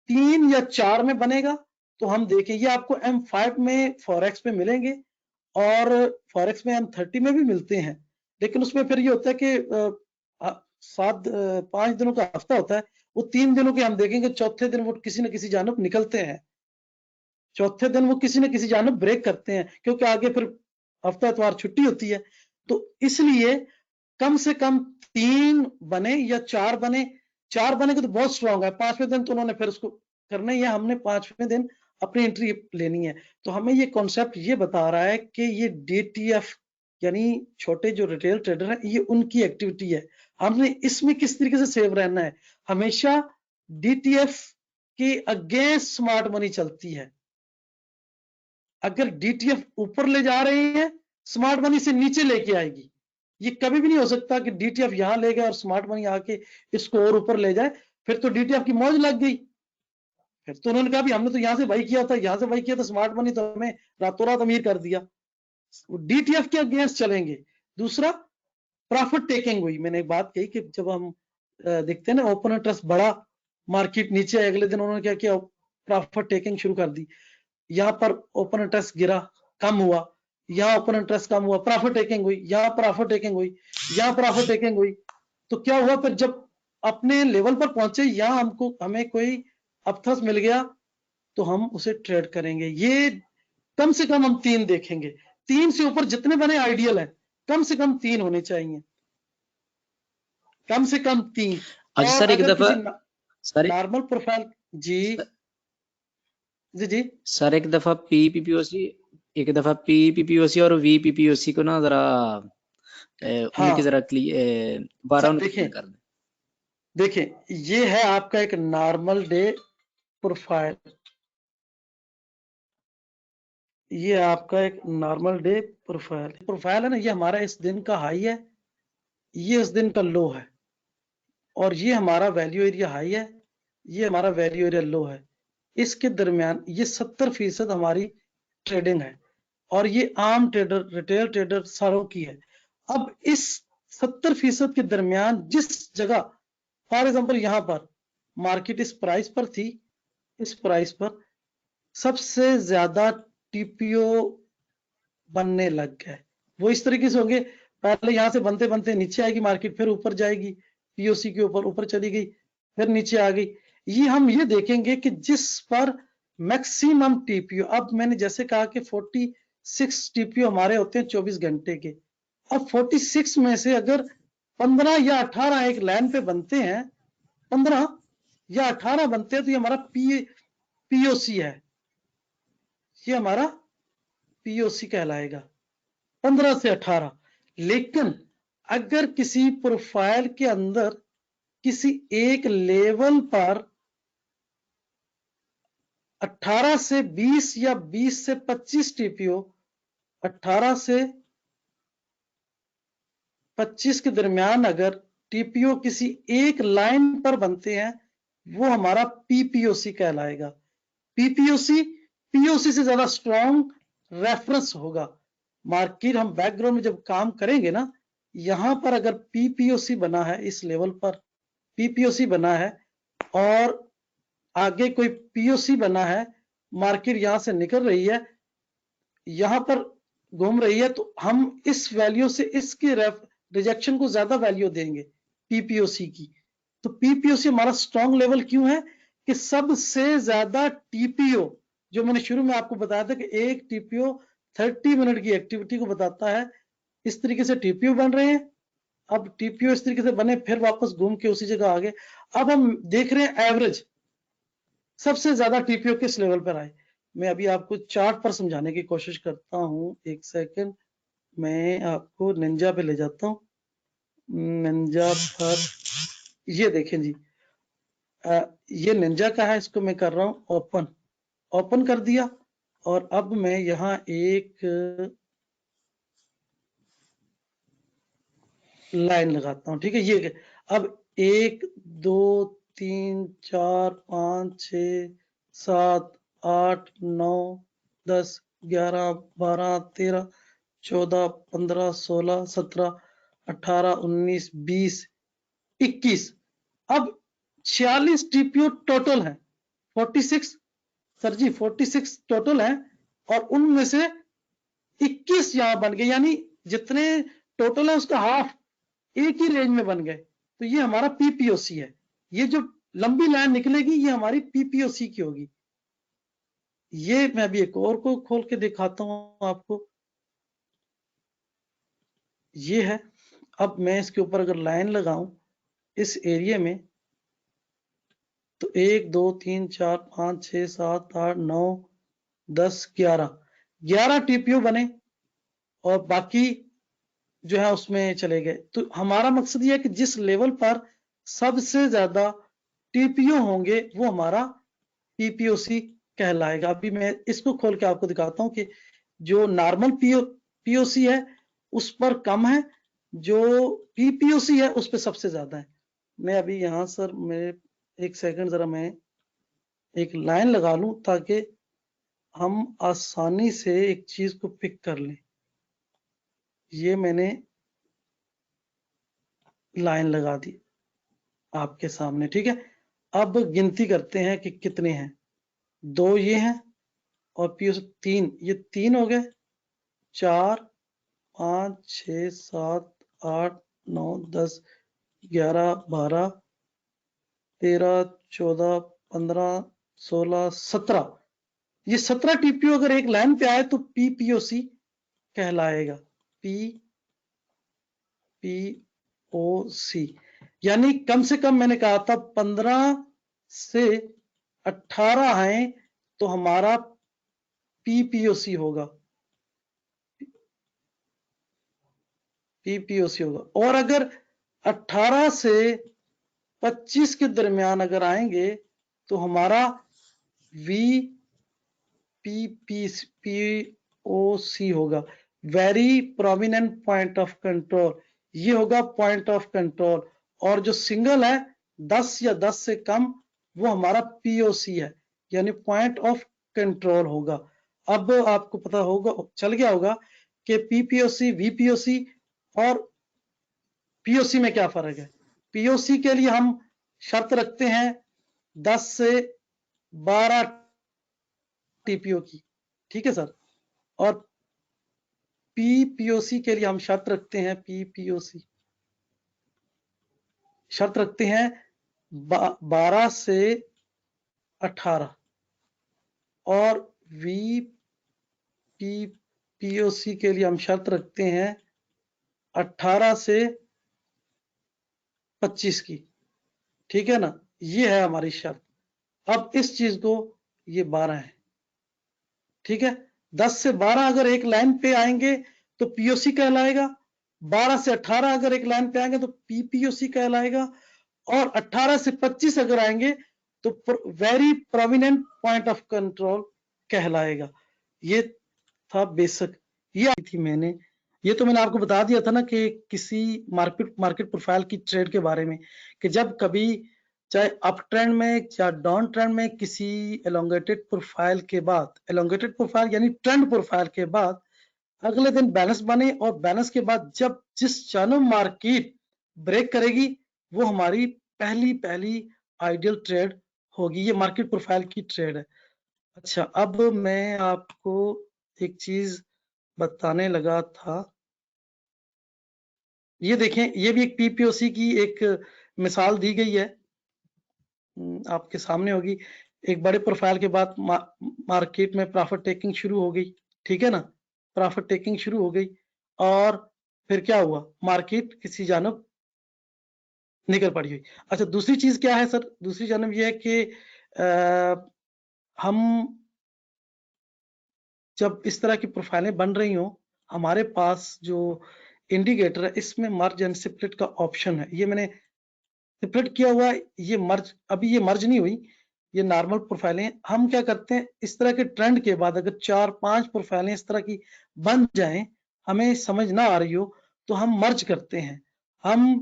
A: 3 या 4 में बनेगा तो हम देखें। ये आपको M5 में फॉरेक्स पे मिलेंगे और फॉरेक्स में M30 में भी मिलते हैं, लेकिन उसमें फिर ये होता है कि 5 दिनों का हफ्ता होता है, वो 3 दिनों के हम देखेंगे, चौथे दिन वो किसी न किसी जानब निकलते हैं, चौथे दिन वो किसी न किसी जानब ब्रेक करते हैं, क्योंकि आगे फिर हफ्ता इतवार छुट्टी होती है। तो इसलिए कम से कम 3 बने या 4 बने, 4 बनेगा तो बहुत स्ट्रांग है, 5वें दिन तो उन्होंने फिर उसको करना ही है, हमने 5वें दिन अपनी एंट्री लेनी है। तो हमें ये कॉन्सेप्ट ये बता रहा है कि ये डीटीएफ यानी छोटे जो रिटेल ट्रेडर हैं, ये उनकी एक्टिविटी है, हमने इसमें किस तरीके से सेव रहना है। हमेशा डीटीएफ के अगेंस्ट स्मार्ट मनी चलती है। अगर डीटीएफ ऊपर ले जा रहे हैं, स्मार्ट मनी से नीचे लेके आएगी। ये कभी भी नहीं हो सकता कि डीटीएफ यहां ले गया और स्मार्ट मनी आके इसको और ऊपर ले जाए, फिर तो डीटीएफ की मौज लग गई। फिर तो उन्होंने कहा भी हमने तो यहां से बाई किया था, यहां से बाई किया था, स्मार्ट मनी तो हमें रातों रात अमीर कर दिया। डीटीएफ के अगेंस्ट चलेंगे। दूसरा, प्रॉफिट टेकिंग हुई। मैंने एक बात कही कि जब हम देखते हैं ना ओपन इंटरेस्ट बढ़ा, मार्केट नीचे आए, अगले दिन उन्होंने क्या किया, प्रॉफिट टेकिंग शुरू कर दी। यहाँ पर ओपन इंटरेस्ट गिरा, कम हुआ, यहाँ ओपन इंटरेस्ट कम हुआ, प्रॉफिट टेकिंग हुई, यहाँ प्रॉफिट टेकिंग हुई, यहाँ प्रॉफिट टेकिंग हुई। तो क्या हुआ, फिर जब अपने लेवल पर पहुंचे, यहाँ हमें कोई अपथस मिल गया तो हम उसे ट्रेड करेंगे। ये कम से कम हम 3 देखेंगे, 3 से ऊपर जितने बने आइडियल है, कम से कम 3 होने चाहिए, कम से कम 3।
B: अच्छा
A: और
B: सर, एक
A: अगर
B: दफा
A: किसी
B: सर
A: नॉर्मल प्रोफाइल, जी जी जी,
B: सर एक दफा पीपीपीओसी, एक दफा पीपीपीओसी और वीपीपीओसी को ना जरा उनकी
A: हाँ
B: जरा दोबारा
A: सर
B: उनको
A: देखें,
B: क्लियर कर दें।
A: देखें ये है आपका एक नॉर्मल डे प्रोफाइल, ये आपका एक नॉर्मल डे प्रोफाइल है ना, ये हमारा इस दिन का हाई है, ये इस दिन का लो है, और ये हमारा वैल्यू एरिया हाई है, ये हमारा वैल्यू एरिया लो है। इसके दरमियान ये 70% हमारी ट्रेडिंग है, और ये आम ट्रेडर रिटेल ट्रेडर सारों की है। अब इस 70% के दरमियान जिस जगह, फॉर एग्जांपल यहाँ पर मार्केट इस प्राइस पर थी, इस प्राइस पर सबसे ज्यादा टीपीओ बनने लग गए। वो इस तरीके से होंगे, पहले यहां से बनते बनते नीचे आएगी मार्केट, फिर ऊपर जाएगी, पीओसी के ऊपर ऊपर चली गई, फिर नीचे आ गई। ये हम ये देखेंगे कि जिस पर मैक्सिमम टीपीओ, अब मैंने जैसे कहा कि 46 टीपीओ हमारे होते हैं 24 घंटे के। अब 46 में से अगर 15 या 18 एक लाइन पे बनते हैं, 15 या 18 बनते हैं, तो ये हमारा पीओसी है, ये हमारा पीओसी कहलाएगा 15 से 18। लेकिन अगर किसी प्रोफाइल के अंदर किसी एक लेवल पर 18 से 20 या 20 से 25 टीपीओ, 18 से 25 के दरमियान अगर टीपीओ किसी एक लाइन पर बनते हैं, वो हमारा पीपीओसी कहलाएगा। पीपीओसी पीओसी से ज्यादा स्ट्रॉन्ग रेफरेंस होगा। मार्केट हम बैकग्राउंड में जब काम करेंगे ना, यहां पर अगर पीपीओसी बना है, इस लेवल पर पीपीओसी बना है और आगे कोई पीओसी बना है, मार्केट यहां से निकल रही है, यहां पर घूम रही है, तो हम इस वैल्यू से इसके रिजेक्शन को ज्यादा वैल्यू देंगे पीपीओसी की। तो पीपीओसी हमारा स्ट्रॉन्ग लेवल क्यों है कि सबसे ज्यादा टीपीओ, जो मैंने शुरू में आपको बताया था कि एक टीपीओ 30 मिनट की एक्टिविटी को बताता है। इस तरीके से टीपीओ बन रहे हैं। अब टीपीओ इस तरीके से बने, फिर वापस घूम के उसी जगह आ गए। अब हम देख रहे हैं एवरेज सबसे ज्यादा टीपीओ किस लेवल पर आए। मैं अभी आपको चार्ट पर समझाने की कोशिश करता हूं। एक सेकंड, मैं आपको निंजा पे ले जाता हूं। निंजा पर ये देखें जी, ये निंजा का है, इसको मैं कर रहा हूं ओपन। ओपन कर दिया और अब मैं यहां एक लाइन लगाता हूं। ठीक है, ये अब 1 2 3 4 5 6 7 8 9 10 11 12 13 14 15 16 17 18 19 20 21। अब 46 टीपीओ टोटल है। 46 सर जी, 46 टोटल है और उनमें से 21 यहां बन गए, यानी जितने टोटल है उसका हाफ एक ही रेंज में बन गए। तो ये हमारा पीपीओसी है। ये जो लंबी लाइन निकलेगी ये हमारी पीपीओसी की होगी। ये मैं अभी एक और को खोल के दिखाता हूं आपको। ये है। अब मैं इसके ऊपर अगर लाइन लगाऊं इस एरिया में, तो 1 2 3 4 5 6 7 8 9 10 11 टीपीओ बने और बाकी जो है उसमें चले गए। तो हमारा मकसद ये है कि जिस लेवल पर सबसे ज्यादा टीपीओ होंगे वो हमारा पीपीओसी कहलाएगा। अभी मैं इसको खोल के आपको दिखाता हूं कि जो नॉर्मल पीओसी है उस पर कम है, जो पीपीओसी है उस पर सबसे ज्यादा है। मैं अभी यहां सर, मैं एक सेकंड जरा मैं एक लाइन लगा लूं ताकि हम आसानी से एक चीज को पिक कर लें। ये मैंने लाइन लगा दी आपके सामने। ठीक है, अब गिनती करते हैं कि कितने हैं। 2 ये हैं और पीओसी 3, ये 3 हो गए। 4 5 6 7 8 9 10 11 12 13 14 15 16 17। ये 17 टीपीओ अगर एक लाइन पे आए तो पीपीओसी कहलाएगा। पीओसी यानी कम से कम मैंने कहा था 15 से 18 है तो हमारा पीपीओसी होगा। पीपीओसी होगा। और अगर 18 से 25 के दरमियान अगर आएंगे तो हमारा वीपीपीओसी होगा, very prominent point of control. ये होगा पॉइंट ऑफ कंट्रोल। और जो सिंगल है 10 या 10 से कम, वो हमारा पीओसी है, यानी पॉइंट ऑफ कंट्रोल होगा। अब आपको पता होगा, चल गया होगा कि पीपीओसी, वीपीओसी और पीओसी में क्या फर्क है। पीओसी के लिए हम शर्त रखते हैं 10 से 12 टीपीओ की। ठीक है सर। और पीपीओसी के लिए हम शर्त रखते हैं, पीपीओसी शर्त रखते हैं 12 से 18। और वीपीओसी के लिए हम शर्त रखते हैं 18 से 25 की। ठीक है ना, ये है हमारी शर्त। अब इस चीज को, ये 12 है। ठीक है, 10 से 12 अगर एक लाइन पे आएंगे तो पीओसी कहलाएगा, 12 से 18 अगर एक लाइन पे आएंगे तो पीपीओसी कहलाएगा, और 18 से 25 अगर आएंगे तो very prominent point of control कहलाएगा। ये था बेसिक, ये आई थी मैंने, ये तो मैंने आपको बता दिया था ना कि किसी मार्केट प्रोफाइल की ट्रेड के बारे में, कि जब कभी चाहे अप ट्रेंड में या डाउन ट्रेंड में किसी एलोंगेटेड प्रोफाइल के बाद, एलोंगेटेड प्रोफाइल यानी ट्रेंड प्रोफाइल के बाद अगले दिन बैलेंस बने, और बैलेंस के बाद जब जिस चैनल मार्केट ब्रेक करेगी वो हमारी पहली आइडियल ट्रेड होगी। ये मार्केट प्रोफाइल की ट्रेड है। अच्छा, अब मैं आपको एक चीज बताने लगा था, ये देखें, ये भी एक पीपीओसी की एक मिसाल दी गई है, आपके सामने होगी। एक बड़े प्रोफाइल के बाद मार्केट में प्रॉफिट टेकिंग शुरू हो गई, ठीक है ना, प्रॉफिट टेकिंग शुरू हो गई, और फिर क्या हुआ, मार्केट किसी जानब निकल पड़ी हुई। अच्छा, दूसरी चीज क्या है सर, दूसरी जानब यह है कि हम जब इस तरह की प्रोफाइलें बन रही हो, हमारे पास जो इंडिकेटर है इसमें मर्ज एंड स्प्लिट का ऑप्शन है। ये मैंने स्प्लिट किया हुआ है, ये मर्ज, अभी ये मर्ज नहीं हुई, ये नॉर्मल प्रोफाइलें। हम क्या करते हैं, इस तरह के ट्रेंड के बाद अगर 4-5 प्रोफाइलें इस तरह की बन जाएं, हमें समझ ना आ रही हो, तो हम मर्ज करते हैं। हम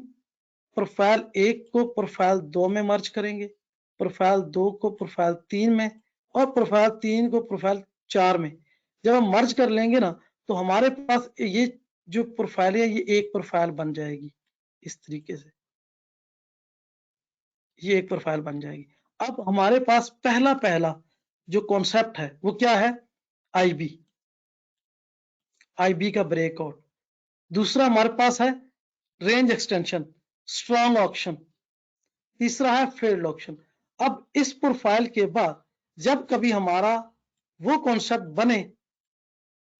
A: प्रोफाइल 1 को प्रोफाइल 2 में मर्ज करेंगे, प्रोफाइल 2 को प्रोफाइल 3 में, और प्रोफाइल 3 को प्रोफाइल 4 में। जब हम मर्ज कर लेंगे ना, तो हमारे पास ये जो प्रोफाइल है ये एक प्रोफाइल बन जाएगी, इस तरीके से ये एक प्रोफाइल बन जाएगी। अब हमारे पास पहला जो कॉन्सेप्ट है वो क्या है, आईबी का ब्रेकआउट। दूसरा हमारे पास है रेंज एक्सटेंशन, स्ट्रॉन्ग ऑक्शन। तीसरा है फेल्ड ऑक्शन। अब इस प्रोफाइल के बाद जब कभी हमारा वो कॉन्सेप्ट बने,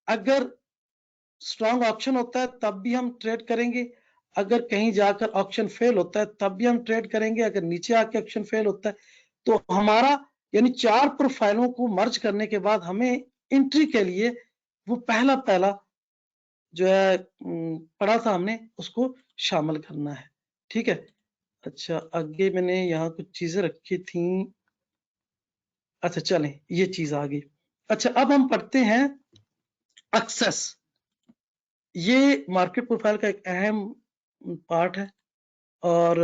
A: अगर स्ट्रॉन्ग ऑक्शन होता है तब भी हम ट्रेड करेंगे, अगर कहीं जाकर ऑक्शन फेल होता है तब भी हम ट्रेड करेंगे, अगर नीचे आके ऑक्शन फेल होता है तो हमारा, यानी 4 प्रोफाइलों को मर्ज करने के बाद हमें एंट्री के लिए वो पहला जो है पढ़ा था हमने, उसको शामिल करना है, ठीक है। अच्छा, आगे मैंने यहाँ कुछ चीजें रखी थी, अच्छा चलें, ये चीज आ गई। अच्छा, अब हम पढ़ते हैं एक्सेस। ये मार्केट प्रोफाइल का एक अहम पार्ट है। और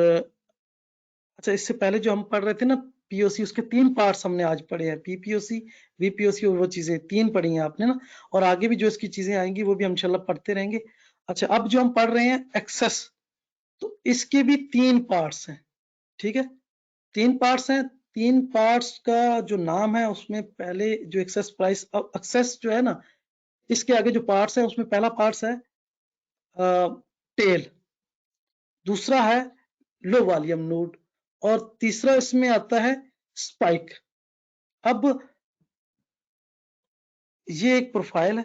A: अच्छा, इससे पहले जो हम पढ़ रहे थे ना पीओसी, उसके 3 पार्ट्स हमने आज पढ़े हैं, पीपीओसी, वीपीओसी, और वो चीजें 3 पढ़ी हैं आपने ना, और आगे भी जो इसकी चीजें आएंगी वो भी हम इंशाल्लाह पढ़ते रहेंगे। अच्छा, अब जो हम पढ़ रहे हैं एक्सेस, तो इसके भी 3 पार्ट्स हैं, ठीक है, 3 पार्ट्स हैं। 3 पार्ट्स का जो नाम है, उसमें पहले जो एक्सेस प्राइस, अब एक्सेस जो है ना, इसके आगे जो पार्ट्स है उसमें पहला पार्ट्स है टेल, दूसरा है लो वॉल्यूम नोड, और तीसरा इसमें आता है स्पाइक। अब ये एक प्रोफाइल है,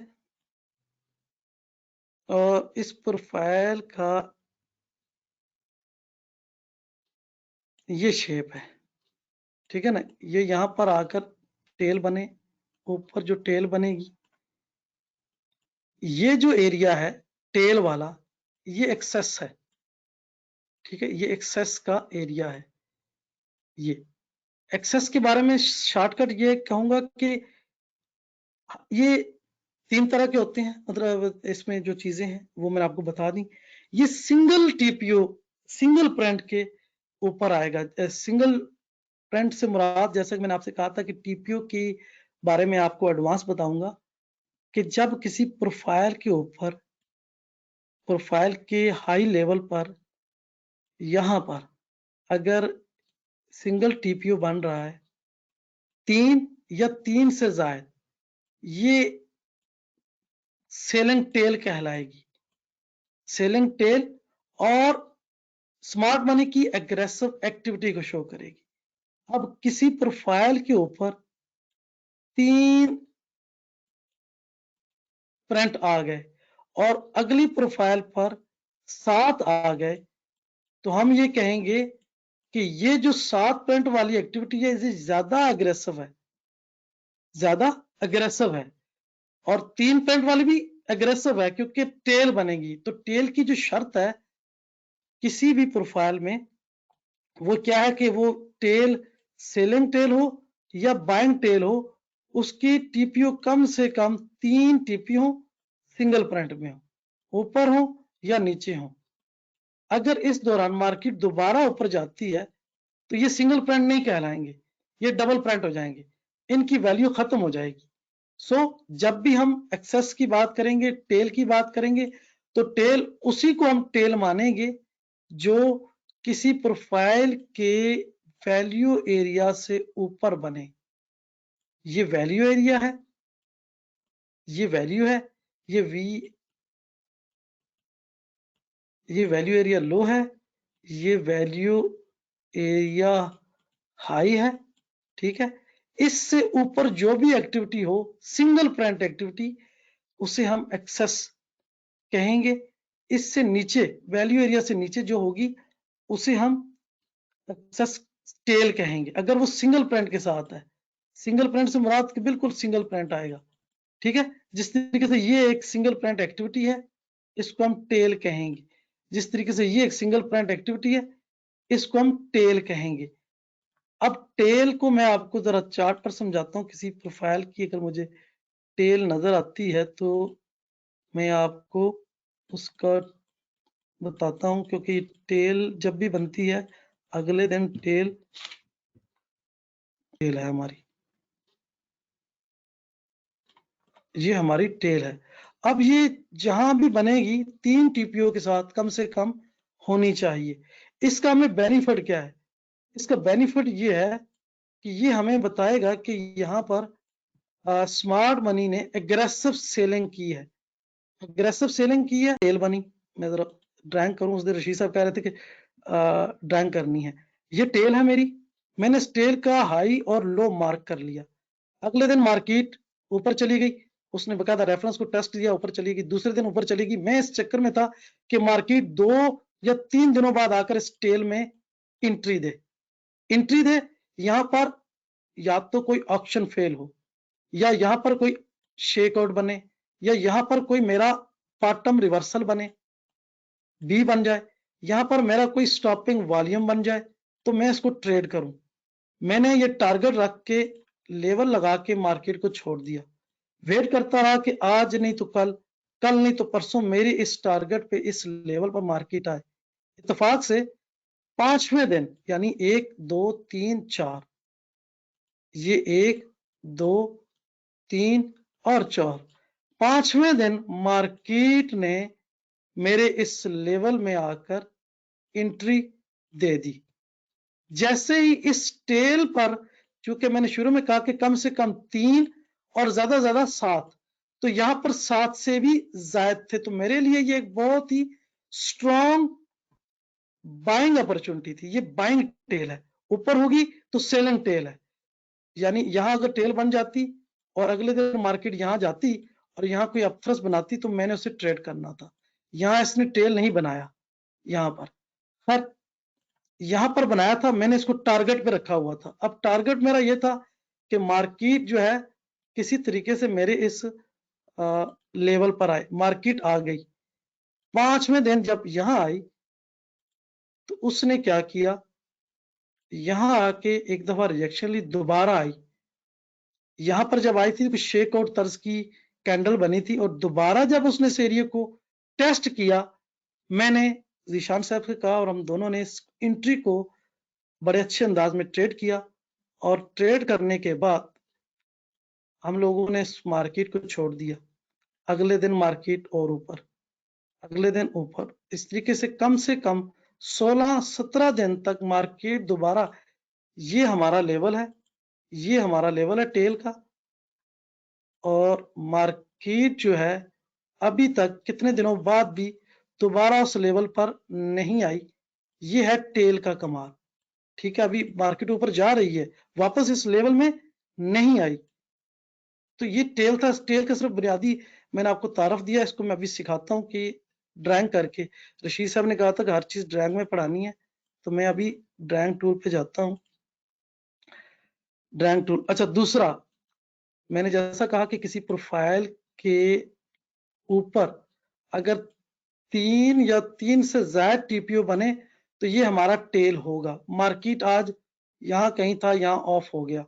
A: और इस प्रोफाइल का ये शेप है, ठीक है ना, ये यहां पर आकर टेल बने, ऊपर जो टेल बनेगी, ये जो एरिया है टेल वाला, ये एक्सेस है, ठीक है, ये एक्सेस का एरिया है। ये एक्सेस के बारे में शॉर्टकट ये कहूंगा कि ये 3 तरह के होते हैं, मतलब इसमें जो चीजें हैं वो मैंने आपको बता दी। ये सिंगल टीपीओ, सिंगल प्रिंट के ऊपर आएगा। सिंगल प्रिंट से मुराद, जैसा कि मैंने आपसे कहा था कि टीपीओ के बारे में आपको एडवांस बताऊंगा, कि जब किसी प्रोफाइल के ऊपर, प्रोफाइल के हाई लेवल पर, यहां पर अगर सिंगल टीपीओ बन रहा है 3 या 3 से ज्यादा, ये सेलिंग टेल कहलाएगी, सेलिंग टेल, और स्मार्ट मनी की एग्रेसिव एक्टिविटी को शो करेगी। अब किसी प्रोफाइल के ऊपर 3 प्रिंट आ गए और अगली प्रोफाइल पर 7 आ गए, तो हम ये कहेंगे कि ये जो 7 प्रिंट वाली एक्टिविटी है, ये ज्यादा अग्रेसिव है, ज्यादा अग्रेसिव है। और 3 पॉइंट वाली भी एग्रेसिव है क्योंकि टेल बनेगी। तो टेल की जो शर्त है किसी भी प्रोफाइल में वो क्या है कि वो टेल सेलिंग टेल हो या बाइंग टेल हो, उसकी टीपीओ कम से कम 3 टीपीओ सिंगल प्रिंट में हो, ऊपर हो या नीचे हो। अगर इस दौरान मार्केट दोबारा ऊपर जाती है तो ये सिंगल प्रिंट नहीं कहलाएंगे, ये डबल प्रिंट हो जाएंगे, इनकी वैल्यू खत्म हो जाएगी। जब भी हम एक्सेस की बात करेंगे, टेल की बात करेंगे, तो टेल उसी को हम टेल मानेंगे जो किसी प्रोफाइल के वैल्यू एरिया से ऊपर बने। ये वैल्यू एरिया है, ये वैल्यू है, ये वैल्यू एरिया लो है, ये वैल्यू एरिया हाई है, ठीक है। इससे ऊपर जो भी एक्टिविटी हो, सिंगल प्रिंट एक्टिविटी, उसे हम एक्सेस कहेंगे। इससे नीचे, वैल्यू एरिया से नीचे जो होगी उसे हम एक्सेस टेल कहेंगे, अगर वो सिंगल प्रिंट के साथ है। सिंगल प्रिंट से मुराद कि बिल्कुल सिंगल प्रिंट आएगा, ठीक है। जिस तरीके से ये एक सिंगल प्रिंट एक्टिविटी है, इसको हम टेल कहेंगे। जिस तरीके से ये एक सिंगल प्रिंट एक्टिविटी है, इसको हम टेल कहेंगे। अब टेल को मैं आपको जरा चार्ट पर समझाता हूँ। किसी प्रोफाइल की अगर मुझे टेल नजर आती है तो मैं आपको उसका बताता हूँ, क्योंकि टेल जब भी बनती है अगले दिन टेल है हमारी, ये हमारी टेल है। अब ये जहां भी बनेगी 3 टीपीओ के साथ कम से कम होनी चाहिए। इसका हमें बेनिफिट क्या है? इसका बेनिफिट ये है कि ये हमें बताएगा कि यहाँ पर स्मार्ट मनी ने एग्रेसिव सेलिंग की है। एग्रेसिव सेलिंग की है, टेल बनी। मैं जरा ड्रैंक करूं, उस दिन रशीद साहब कह रहे थे कि ड्रैंक करनी है। ये टेल है मेरी, मैंने इस टेल का हाई और लो मार्क कर लिया। अगले दिन मार्केट ऊपर चली गई, उसने बकायदा रेफरेंस को टेस्ट दिया, ऊपर चली गई। दूसरे दिन ऊपर चली गई। मैं इस चक्कर में था कि मार्केट 2 या 3 दिनों बाद आकर इस टेल में एंट्री दे। यहां पर या तो कोई ऑप्शन फेल हो, या यहां पर कोई शेकआउट बने, या यहां पर कोई मेरा बॉटम रिवर्सल बने, बी बन जाए, यहां पर मेरा कोई स्टॉपिंग वॉल्यूम बन जाए, तो मैं इसको ट्रेड करूं। मैंने ये टारगेट रख के लेवल लगा के मार्केट को छोड़ दिया। वेट करता रहा कि आज नहीं तो कल, कल नहीं तो परसों मेरी इस टारगेट पे, इस लेवल पर मार्केट आए। इत्तेफाक से 5वें दिन, यानी 1 2 3 4, ये 1 2 3 और 4, 5वें दिन मार्केट ने मेरे इस लेवल में आकर एंट्री दे दी। जैसे ही इस टेल पर, चूंकि मैंने शुरू में कहा कि कम से कम 3 और ज्यादा ज्यादा 7, तो यहां पर 7 से भी ज्यादा थे, तो मेरे लिए ये एक बहुत ही स्ट्रॉन्ग बाइंग अपॉर्चुनिटी थी। ये बाइंग टेल है, ऊपर होगी तो सेलिंग टेल है। यानी यहां अगर टेल बन जाती और अगले दिन मार्केट यहां जाती और यहां कोई अपथ्रस बनाती, तो मैंने उसे ट्रेड करना था। यहां इसने टेल नहीं बनाया, यहां पर खैर यहां पर बनाया था, मैंने इसको टारगेट पे रखा हुआ था। अब टारगेट मेरा ये था कि मार्केट जो है किसी तरीके से मेरे इस लेवल पर आए। मार्केट आ गई, 5वें दिन जब यहां आई तो उसने क्या किया, यहां आके एक दफा रिजेक्शन ली, दोबारा आई। यहां पर जब आई थी तो शेकआउट तर्ज की कैंडल बनी थी, और दोबारा जब उसने इस एरिया को टेस्ट किया, मैंने जीशान साहब से कहा और हम दोनों ने इस एंट्री को बड़े अच्छे अंदाज में ट्रेड किया। और ट्रेड करने के बाद हम लोगों ने इस मार्केट को छोड़ दिया। अगले दिन मार्केट और ऊपर, अगले दिन ऊपर, इस तरीके से कम 16-17 दिन तक मार्केट दोबारा, ये हमारा लेवल है, ये हमारा लेवल है टेल का। और मार्केट जो है अभी तक कितने दिनों बाद भी दोबारा उस लेवल पर नहीं आई। ये है टेल का कमाल, ठीक है। अभी मार्केट ऊपर जा रही है, वापस इस लेवल में नहीं आई। तो ये टेल था। टेल का सिर्फ बुनियादी मैंने आपको तारफ दिया, इसको मैं अभी सिखाता हूँ कि ड्राइंग करके। रशीद साहब ने कहा था कि हर चीज ड्राइंग में पढ़ानी है, तो मैं अभी ड्राइंग टूल पे जाता हूँ। ड्राइंग टूल, अच्छा, दूसरा मैंने जैसा कहा कि किसी प्रोफाइल के ऊपर अगर 3 या 3 से ज्यादा टीपीओ बने तो ये हमारा टेल होगा। मार्केट आज यहां कहीं था, यहां ऑफ हो गया,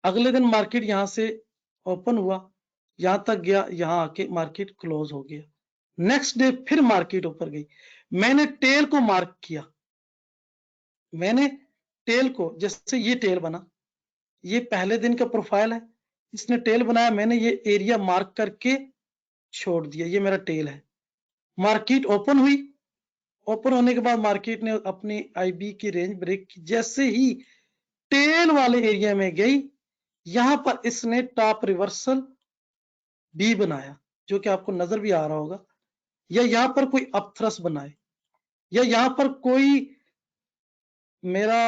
A: अगले दिन मार्केट यहां से ओपन हुआ, यहां तक गया, यहां आके मार्केट क्लोज हो गया। नेक्स्ट डे फिर मार्केट ऊपर गई, मैंने टेल को मार्क किया, मैंने टेल को, जैसे ये टेल बना, ये पहले दिन का प्रोफाइल है, इसने टेल बनाया, मैंने ये एरिया मार्क करके छोड़ दिया, ये मेरा टेल है। मार्केट ओपन हुई, ओपन होने के बाद मार्केट ने अपनी आईबी की रेंज ब्रेक की, जैसे ही टेल वाले एरिया में गई, यहां पर इसने टॉप रिवर्सल भी बनाया, जो कि आपको नजर भी आ रहा होगा, या यहां पर कोई अपथ्रस्ट बनाए, या यहां पर कोई मेरा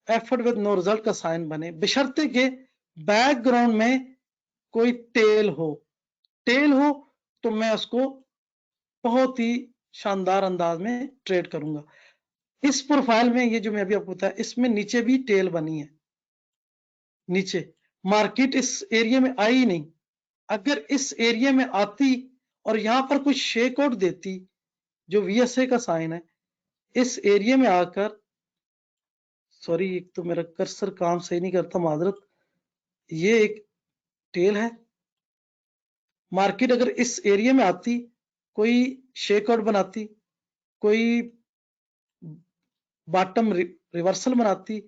A: एफर्ट विद नो रिजल्ट का साइन बने, बशर्ते के बैकग्राउंड में कोई टेल हो। टेल हो तो मैं उसको बहुत ही शानदार अंदाज में ट्रेड करूंगा। इस प्रोफाइल में ये जो मैं अभी आपको बताया, इसमें नीचे भी टेल बनी है, नीचे मार्केट इस एरिया में आई ही नहीं। अगर इस एरिया में आती और यहां पर कुछ शेक आउट देती, जो वीएसए का साइन है, इस एरिया में आकर, सॉरी एक तो मेरा कर्सर काम सही नहीं करता, माजरत, ये एक टेल है, मार्केट अगर इस एरिया में आती, कोई शेक आउट बनाती, कोई बॉटम रिवर्सल बनाती,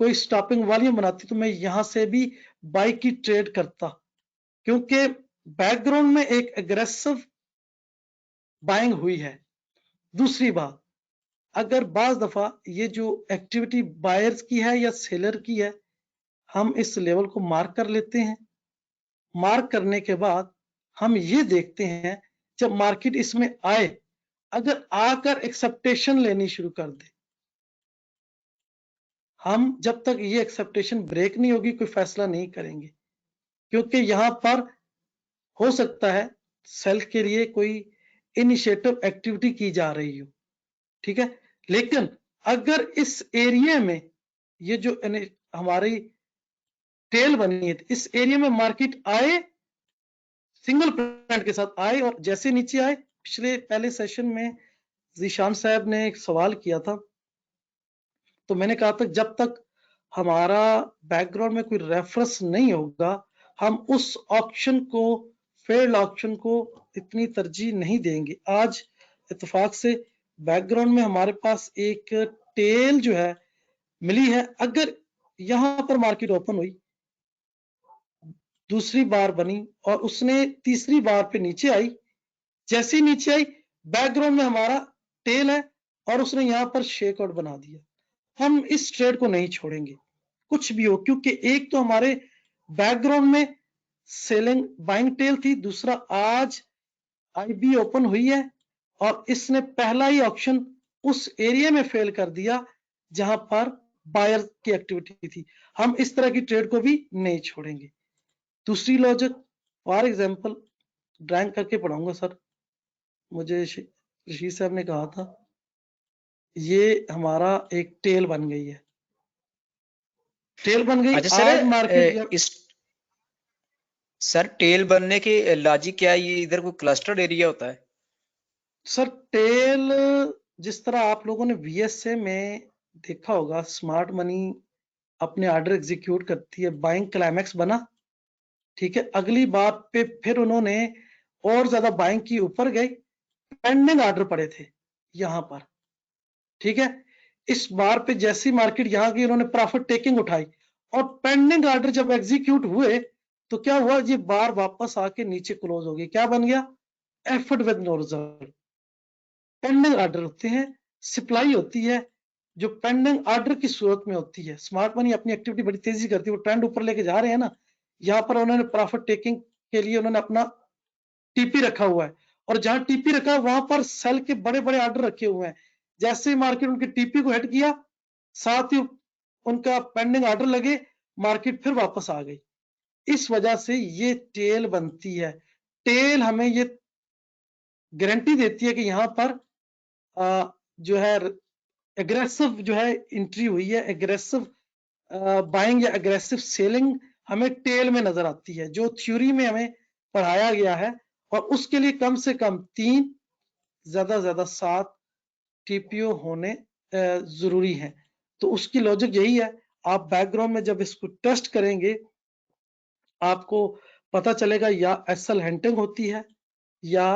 A: कोई स्टॉपिंग वॉल्यूम बनाती, तो मैं यहां से भी बाई की ट्रेड करता, क्योंकि बैकग्राउंड में एक एग्रेसिव बाइंग हुई है। दूसरी बात, अगर बाज दफा ये जो एक्टिविटी बायर्स की है या सेलर की है, हम इस लेवल को मार्क कर लेते हैं, मार्क करने के बाद हम ये देखते हैं, जब मार्केट इसमें आए, अगर आकर एक्सेप्टेशन लेनी शुरू कर दे, हम जब तक ये एक्सेप्टेशन ब्रेक नहीं होगी कोई फैसला नहीं करेंगे, क्योंकि यहां पर हो सकता है सेल के लिए कोई इनिशिएटिव एक्टिविटी की जा रही हो, ठीक है। लेकिन अगर इस एरिया में ये जो हमारी टेल बनी है, इस एरिया में मार्केट आए, सिंगल पॉइंट के साथ आए, और जैसे नीचे आए, पहले सेशन में जीशान साहब ने एक सवाल किया था, तो मैंने कहा था जब तक हमारा बैकग्राउंड में कोई रेफरेंस नहीं होगा, हम उस ऑप्शन को, फेल्ड ऑप्शन को इतनी तरजीह नहीं देंगे। आज इत्तेफाक से बैकग्राउंड में हमारे पास एक टेल जो है मिली है, अगर यहां पर मार्केट ओपन हुई, दूसरी बार बनी और उसने तीसरी बार पे नीचे आई, जैसे ही नीचे आई, बैकग्राउंड में हमारा टेल है और उसने यहां पर शेक आउट बना दिया, हम इस ट्रेड को नहीं छोड़ेंगे कुछ भी हो, क्योंकि एक तो हमारे बैकग्राउंड में सेलिंग बाइंग टेल थी, दूसरा आज आईबी ओपन हुई है और इसने पहला ही ऑप्शन उस एरिया में फेल कर दिया जहां पर बायर की एक्टिविटी थी। हम इस तरह की ट्रेड को भी नहीं छोड़ेंगे। दूसरी लॉजिक, फॉर एग्जांपल ड्राइंग करके पढ़ाऊंगा सर, मुझे ऋषि साहब ने कहा था, ये हमारा एक टेल बन गई है, टेल बन गई।
B: अच्छा
A: आज
B: सर,
A: मार्केट
B: इस सर टेल बनने की लॉजिक क्या है? ये इधर कोई क्लस्टर्ड एरिया होता है?
A: सर टेल, जिस तरह आप लोगों ने वीएसए में देखा होगा, स्मार्ट मनी अपने ऑर्डर एग्जीक्यूट करती है, बाइंग क्लाइमैक्स बना, ठीक है, अगली बात पे फिर उन्होंने और ज्यादा बाइंग की, ऊपर गई, पेंडिंग ऑर्डर पड़े थे यहां पर, ठीक है। इस बार पे जैसी मार्केट यहां की, उन्होंने प्रॉफिट टेकिंग उठाई और पेंडिंग ऑर्डर जब एग्जीक्यूट हुए तो क्या हुआ, ये बार वापस आके नीचे क्लोज हो गई, क्या बन गया, effort with no result. Pending order होते हैं, सप्लाई होती है जो पेंडिंग ऑर्डर की सूरत में होती है। स्मार्ट मनी अपनी एक्टिविटी बड़ी तेजी करती है, वो ट्रेंड ऊपर लेके जा रहे हैं ना, यहाँ पर उन्होंने प्रॉफिट टेकिंग के लिए उन्होंने अपना टीपी रखा हुआ है, और जहां टीपी रखा है वहां पर सेल के बड़े बड़े ऑर्डर रखे हुए हैं। जैसे ही मार्केट उनके टीपी को हिट किया, साथ ही उनका पेंडिंग ऑर्डर लगे, मार्केट फिर वापस आ गई। इस वजह से ये टेल बनती है। टेल हमें ये गारंटी देती है कि यहाँ पर जो है एग्रेसिव जो है एंट्री हुई है, एग्रेसिव बाइंग या एग्रेसिव सेलिंग हमें टेल में नजर आती है, जो थ्योरी में हमें पढ़ाया गया है, और उसके लिए कम से कम 3 ज्यादा से ज्यादा 7 टीपीओ होने जरूरी है। तो उसकी लॉजिक यही है, आप बैकग्राउंड में जब इसको टेस्ट करेंगे आपको पता चलेगा या एसएल हैंटिंग होती है या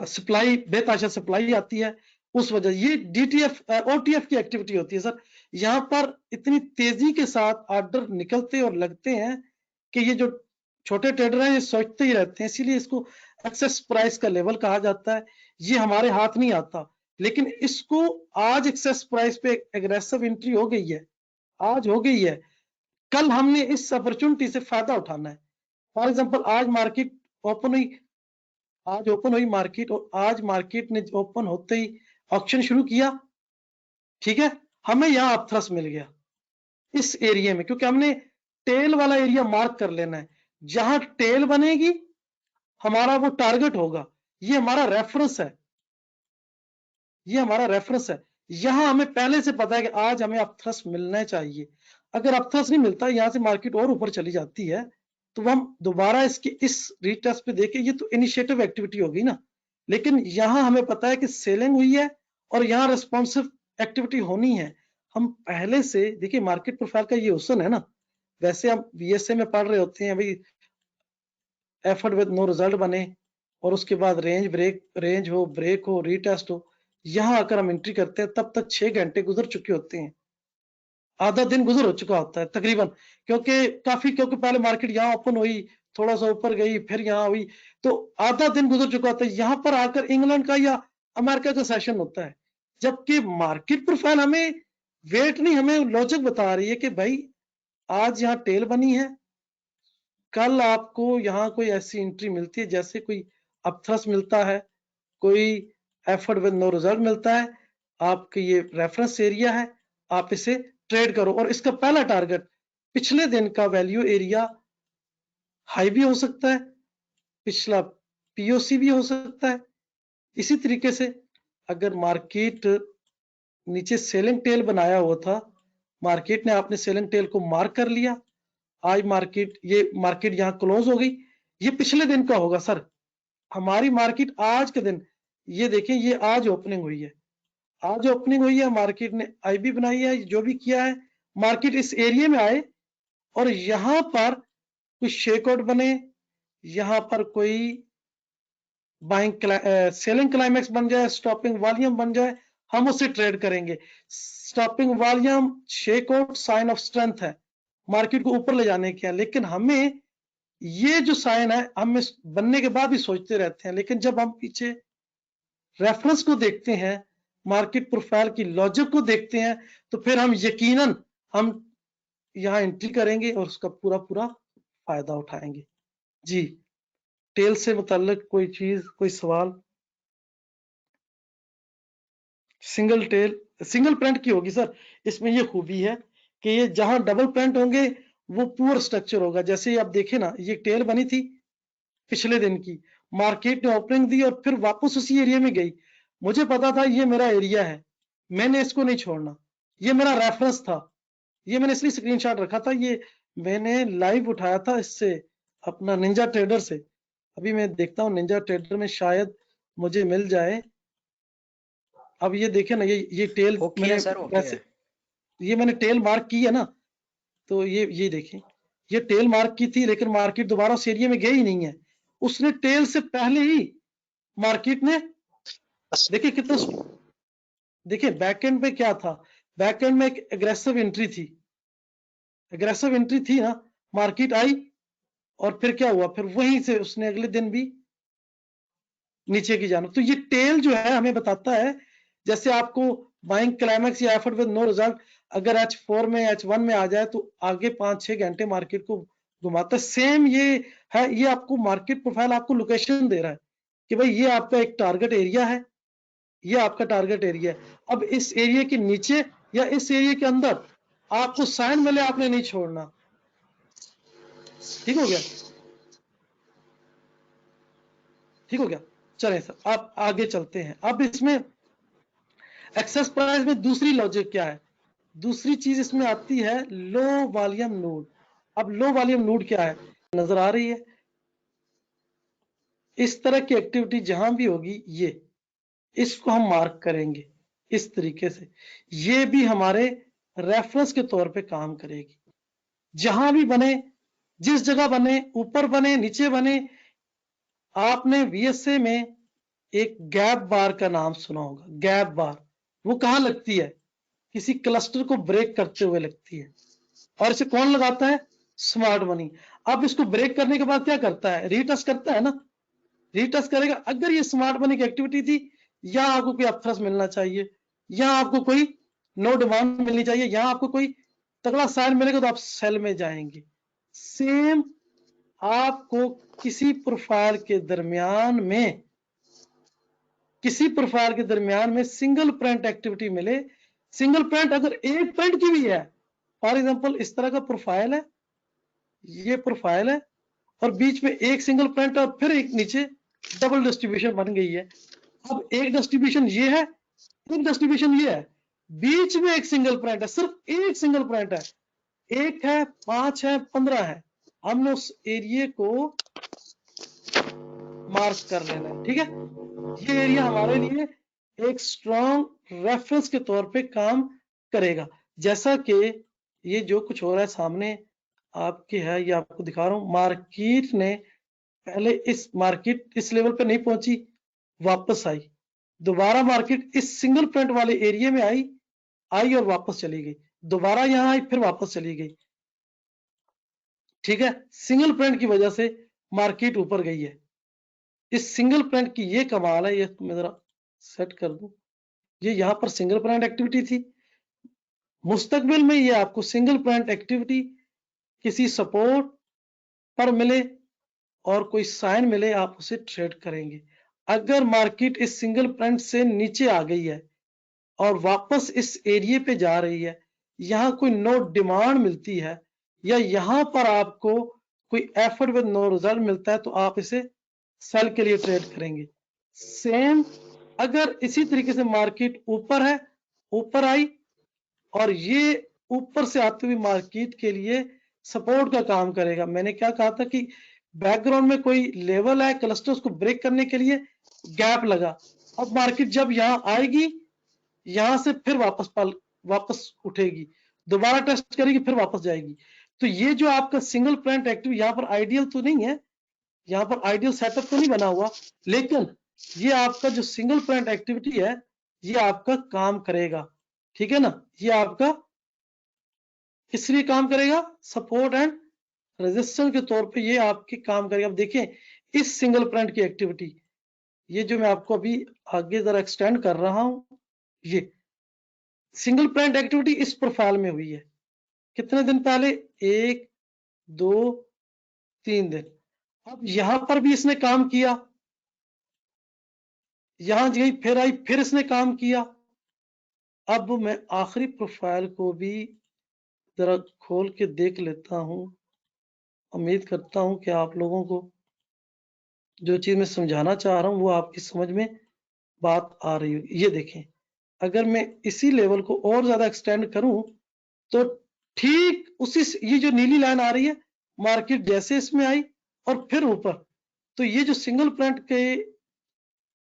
A: सप्लाई बेताशा सप्लाई आती है, उस वजह ये डीटीएफ ओटीएफ की एक्टिविटी होती है सर। यहाँ पर इतनी तेजी के साथ ऑर्डर निकलते और लगते हैं कि ये जो छोटे ट्रेडर हैं ये सोचते ही रहते हैं, इसीलिए इसको एक्सेस प्राइस का लेवल कहा जाता है। ये हमारे हाथ नहीं आता, लेकिन इसको आज एक्सेस प्राइस पे एग्रेसिव एंट्री हो गई है, आज हो गई है, कल हमने इस अपॉर्चुनिटी से फायदा उठाना है। फॉर एग्जांपल आज मार्केट ओपन हुई, आज ओपन हुई मार्केट, और आज मार्केट ने ओपन होते ही ऑक्शन शुरू किया, ठीक है, हमें यहाँ अपथ्रस्ट मिल गया इस एरिया में, क्योंकि हमने टेल वाला एरिया मार्क कर लेना है। जहां टेल बनेगी हमारा वो टारगेट होगा, ये हमारा रेफरेंस है, ये हमारा रेफरेंस है। यहां हमें पहले से पता है कि आज हमें अपथ्रस्ट मिलना चाहिए। अगर अपथ्रस्ट नहीं मिलता, यहां से मार्केट और ऊपर चली जाती है, तो हम दोबारा इसकी इस रीटेस्ट पे देखें, ये तो इनिशिएटिव एक्टिविटी होगी ना। लेकिन यहां हमें पता है कि सेलिंग हुई है और यहां रिस्पॉन्सिव एक्टिविटी होनी है। हम पहले से देखिए, मार्केट प्रोफाइल का ये हुसन है ना। वैसे हम बीएसए में पढ़ रहे होते हैं भाई, एफर्ट विद नो रिजल्ट बने, और उसके बाद रेंज ब्रेक, रेंज हो, ब्रेक हो, रीटेस्ट हो, यहां आकर हम एंट्री करते हैं, तब तक 6 घंटे गुजर चुके होते हैं, आधा दिन गुजर हो चुका होता है तकरीबन, क्योंकि पहले मार्केट यहाँ ओपन हुई, थोड़ा सा ऊपर गई, फिर यहाँ हुई, तो आधा दिन गुजर चुका होता है। यहाँ पर आकर इंग्लैंड का या अमेरिका का सेशन होता है, जबकि मार्केट प्रोफाइल हमें वेट नहीं, हमें लॉजिक बता रही है कि भाई आज यहाँ टेल बनी है, कल आपको यहाँ कोई ऐसी एंट्री मिलती है, जैसे कोई अपथ्रस्ट मिलता है, कोई एफर्ट विद नो रिजल्ट मिलता है, आपके ये रेफरेंस एरिया है, आप इसे ट्रेड करो। और इसका पहला टारगेट पिछले दिन का वैल्यू एरिया हाई भी हो सकता है, पिछला पीओसी भी हो सकता है। इसी तरीके से अगर मार्केट नीचे सेलिंग टेल बनाया हुआ था, मार्केट ने आपने सेलिंग टेल को मार्क कर लिया, आज मार्केट यहाँ क्लोज हो गई, ये पिछले दिन का होगा सर। हमारी मार्केट आज के दिन, ये देखें, ये आज ओपनिंग हुई है, आज ओपनिंग हुई है, मार्केट ने आईबी बनाई है, जो भी किया है, मार्केट इस एरिया में आए और यहां पर कुछ शेकआउट बने, यहां पर कोई बाइंग सेलिंग क्लाइमेक्स बन जाए, स्टॉपिंग वॉल्यूम बन जाए, हम उसे ट्रेड करेंगे। Stopping volume, shakeout sign of strength है, मार्केट को ऊपर ले जाने के, लेकिन हमें ये जो साइन है, हम इस बनने के बाद भी सोचते रहते हैं, लेकिन जब हम पीछे रेफरेंस को देखते हैं, मार्केट प्रोफाइल की लॉजिक को देखते हैं, तो फिर हम यकीनन हम यहाँ एंट्री करेंगे और उसका पूरा पूरा फायदा उठाएंगे। जी, टेल से मुताल्लिक कोई चीज, कोई सवाल? सिंगल टेल, सिंगल प्रिंट की होगी सर, इसमें ये खूबी है कि ये जहां डबल प्रिंट होंगे वो पुअर स्ट्रक्चर होगा। जैसे आप देखें ना, ये टेल बनी थी पिछले दिन की, मार्केट ने ओपनिंग दी और फिर वापस उसी एरिया में गई। मुझे पता था ये मेरा एरिया है, मैंने इसको नहीं छोड़ना, ये मेरा रेफरेंस था, ये मैंने इसलिए स्क्रीनशॉट रखा था, ये मैंने लाइव उठाया था इससे, अपना निंजा ट्रेडर से। अभी मैं देखता हूँ निंजा ट्रेडर में शायद मुझे मिल जाए। अब ये देखें ना, ये टेल मैंने वैसे, ये मैंने टेल मार्क की है ना, तो ये देखें, ये टेल मार्क की थी, लेकिन मार्केट दोबारा उस एरिया में गई नहीं है, उसने टेल से पहले ही मार्केट ने, देखिए कितना, देखिए बैकएंड में क्या था, बैकएंड में एक एग्रेसिव एंट्री थी, एग्रेसिव एंट्री थी ना, मार्केट आई और फिर क्या हुआ, फिर वहीं से उसने अगले दिन भी नीचे की जाना। तो ये टेल जो है हमें बताता है, जैसे आपको बाइंग क्लाइमेक्स या एफर्ट विद नो रिजल्ट अगर H4 में, H1 में आ जाए तो आगे 5-6 घंटे मार्केट को घुमाता है। सेम ये है, ये आपको मार्केट प्रोफाइल आपको लोकेशन दे रहा है कि भाई ये आपका एक टारगेट एरिया है, ये आपका टारगेट एरिया है। अब इस एरिया के नीचे या इस एरिया के अंदर आपको साइन मिले, आपने नहीं छोड़ना। ठीक हो गया, ठीक हो गया। चलें सर, आप आगे चलते हैं। अब इसमें एक्सेस प्राइस में दूसरी लॉजिक क्या है, दूसरी चीज इसमें आती है लो वॉल्यूम नोड। अब लो वॉल्यूम नोड क्या है, नजर आ रही है। इस तरह की एक्टिविटी जहां भी होगी, ये इसको हम मार्क करेंगे इस तरीके से। ये भी हमारे रेफरेंस के तौर पे काम करेगी। जहां भी बने, जिस जगह बने, ऊपर बने, नीचे बने। आपने वीएसए में एक गैप बार का नाम सुना होगा, गैप बार। वो कहां लगती है, किसी क्लस्टर को ब्रेक करते हुए लगती है। और इसे कौन लगाता है, स्मार्ट मनी। अब इसको ब्रेक करने के बाद क्या करता है, रीटच करता है ना, रीटच करेगा। अगर ये स्मार्ट मनी की एक्टिविटी थी, या आपको कोई अपथ्रस मिलना चाहिए, या आपको कोई नो डिमांड मिलनी चाहिए, या आपको कोई तगड़ा साइन मिलेगा तो आप सेल में जाएंगे। सेम आपको किसी प्रोफाइल के दरमियान में, किसी प्रोफाइल के दरमियान में सिंगल प्रिंट एक्टिविटी मिले। सिंगल प्रिंट अगर एक प्रिंट की भी है, फॉर एग्जांपल इस तरह का प्रोफाइल है, ये प्रोफाइल है, और बीच में एक सिंगल प्रिंट और फिर एक नीचे डबल डिस्ट्रीब्यूशन बन गई है। अब एक डिस्ट्रीब्यूशन ये है, एक डिस्ट्रीब्यूशन ये है, बीच में एक सिंगल प्रिंट है, सिर्फ एक सिंगल प्रिंट है, एक है, 5 है, 15 है। हमने उस एरिया को मार्क कर लेना है, ठीक है। ये एरिया हमारे लिए एक स्ट्रॉन्ग रेफरेंस के तौर पे काम करेगा। जैसा कि ये जो कुछ हो रहा है सामने आपके है, ये आपको दिखा रहा हूं। मार्केट ने पहले मार्केट इस लेवल पे नहीं पहुंची, वापस आई, दोबारा मार्केट इस सिंगल पॉइंट वाले एरिया में आई और वापस चली गई, दोबारा यहां आई, फिर वापस चली गई, ठीक है। सिंगल पॉइंट की वजह से मार्केट ऊपर गई है। इस सिंगल पॉइंट की ये कमाल है, ये मैं जरा सेट कर दूं। ये यहां पर सिंगल पॉइंट एक्टिविटी थी, मुस्तकबिल में ये आपको सिंगल पॉइंट एक्टिविटी किसी सपोर्ट पर मिले और कोई साइन मिले, आप उसे ट्रेड करेंगे। अगर मार्केट इस सिंगल पॉइंट से नीचे आ गई है और वापस इस एरिया पे जा रही है, यहां कोई नो डिमांड मिलती है, या यहां पर आपको कोई एफर्ट विद नो रिजल्ट मिलता है, तो आप इसे सेल के लिए ट्रेड करेंगे। सेम अगर इसी तरीके से मार्केट ऊपर है, ऊपर आई और ये ऊपर से आते हुए मार्केट के लिए सपोर्ट का काम करेगा। मैंने क्या कहा था कि बैकग्राउंड में कोई लेवल है, क्लस्टर्स को ब्रेक करने के लिए गैप लगा। अब मार्केट जब यहां आएगी, यहां से फिर वापस उठेगी, दोबारा टेस्ट करेगी, फिर वापस जाएगी। तो ये जो आपका सिंगल पॉइंट एक्टिव, यहाँ पर आइडियल तो नहीं है, यहाँ पर आइडियल सेटअप तो नहीं बना हुआ, लेकिन ये आपका जो सिंगल पॉइंट एक्टिविटी है, ये आपका काम करेगा, ठीक है ना। ये आपका किस लिए काम करेगा, सपोर्ट एंड रेजिस्टेंस के तौर पे ये आपके काम करेगा। अब देखें इस सिंगल पॉइंट की एक्टिविटी, ये जो मैं आपको अभी आगे जरा एक्सटेंड कर रहा हूं, ये सिंगल पॉइंट एक्टिविटी इस प्रोफाइल में हुई है कितने दिन पहले, 1 2 3 दिन। अब यहां पर भी इसने काम किया, यहां गई, फिर आई, फिर इसने काम किया। अब मैं आखिरी प्रोफाइल को भी जरा खोल के देख लेता हूं। उम्मीद करता हूं कि आप लोगों को जो चीज मैं समझाना चाह रहा हूं वो आपकी समझ में बात आ रही होगी। ये देखें, अगर मैं इसी लेवल को और ज्यादा एक्सटेंड करूं, तो ठीक उसी ये जो नीली लाइन आ रही है, मार्केट जैसे इसमें आई और फिर ऊपर, तो ये जो सिंगल पॉइंट के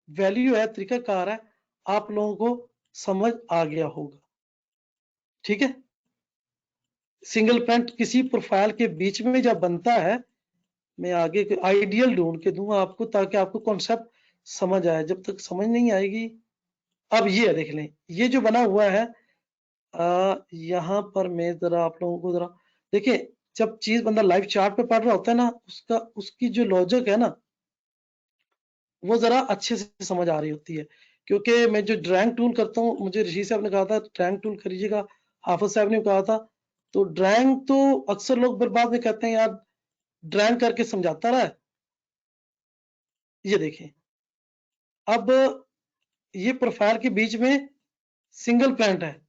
A: वैल्यू है, तरीकाकार है, आप लोगों को समझ आ गया होगा, ठीक है। सिंगल पॉइंट किसी प्रोफाइल के बीच में जब बनता है, मैं आगे आइडियल ढूंढ के दूंगा आपको, ताकि आपको कॉन्सेप्ट समझ आए। जब तक समझ नहीं आएगी, अब ये देख लें, ये जो बना हुआ है, यहाँ पर मैं जरा आप लोगों को जरा देखिए, जब चीज बंदा लाइव चार्ट पे पढ़ रहा होता है ना, उसकी जो लॉजिक है ना, वो जरा अच्छे से समझ आ रही होती है। क्योंकि मैं जो ड्राइंग टूल करता हूँ, मुझे ऋषि साहब ने कहा था ड्राइंग टूल करिएगा, हाफिज साहब ने कहा था, तो ड्राइंग तो अक्सर लोग बर्बाद में कहते हैं यार ड्राइंग करके समझाता रहा है। ये देखें, अब ये प्रोफाइल के बीच में सिंगल पॉइंट है,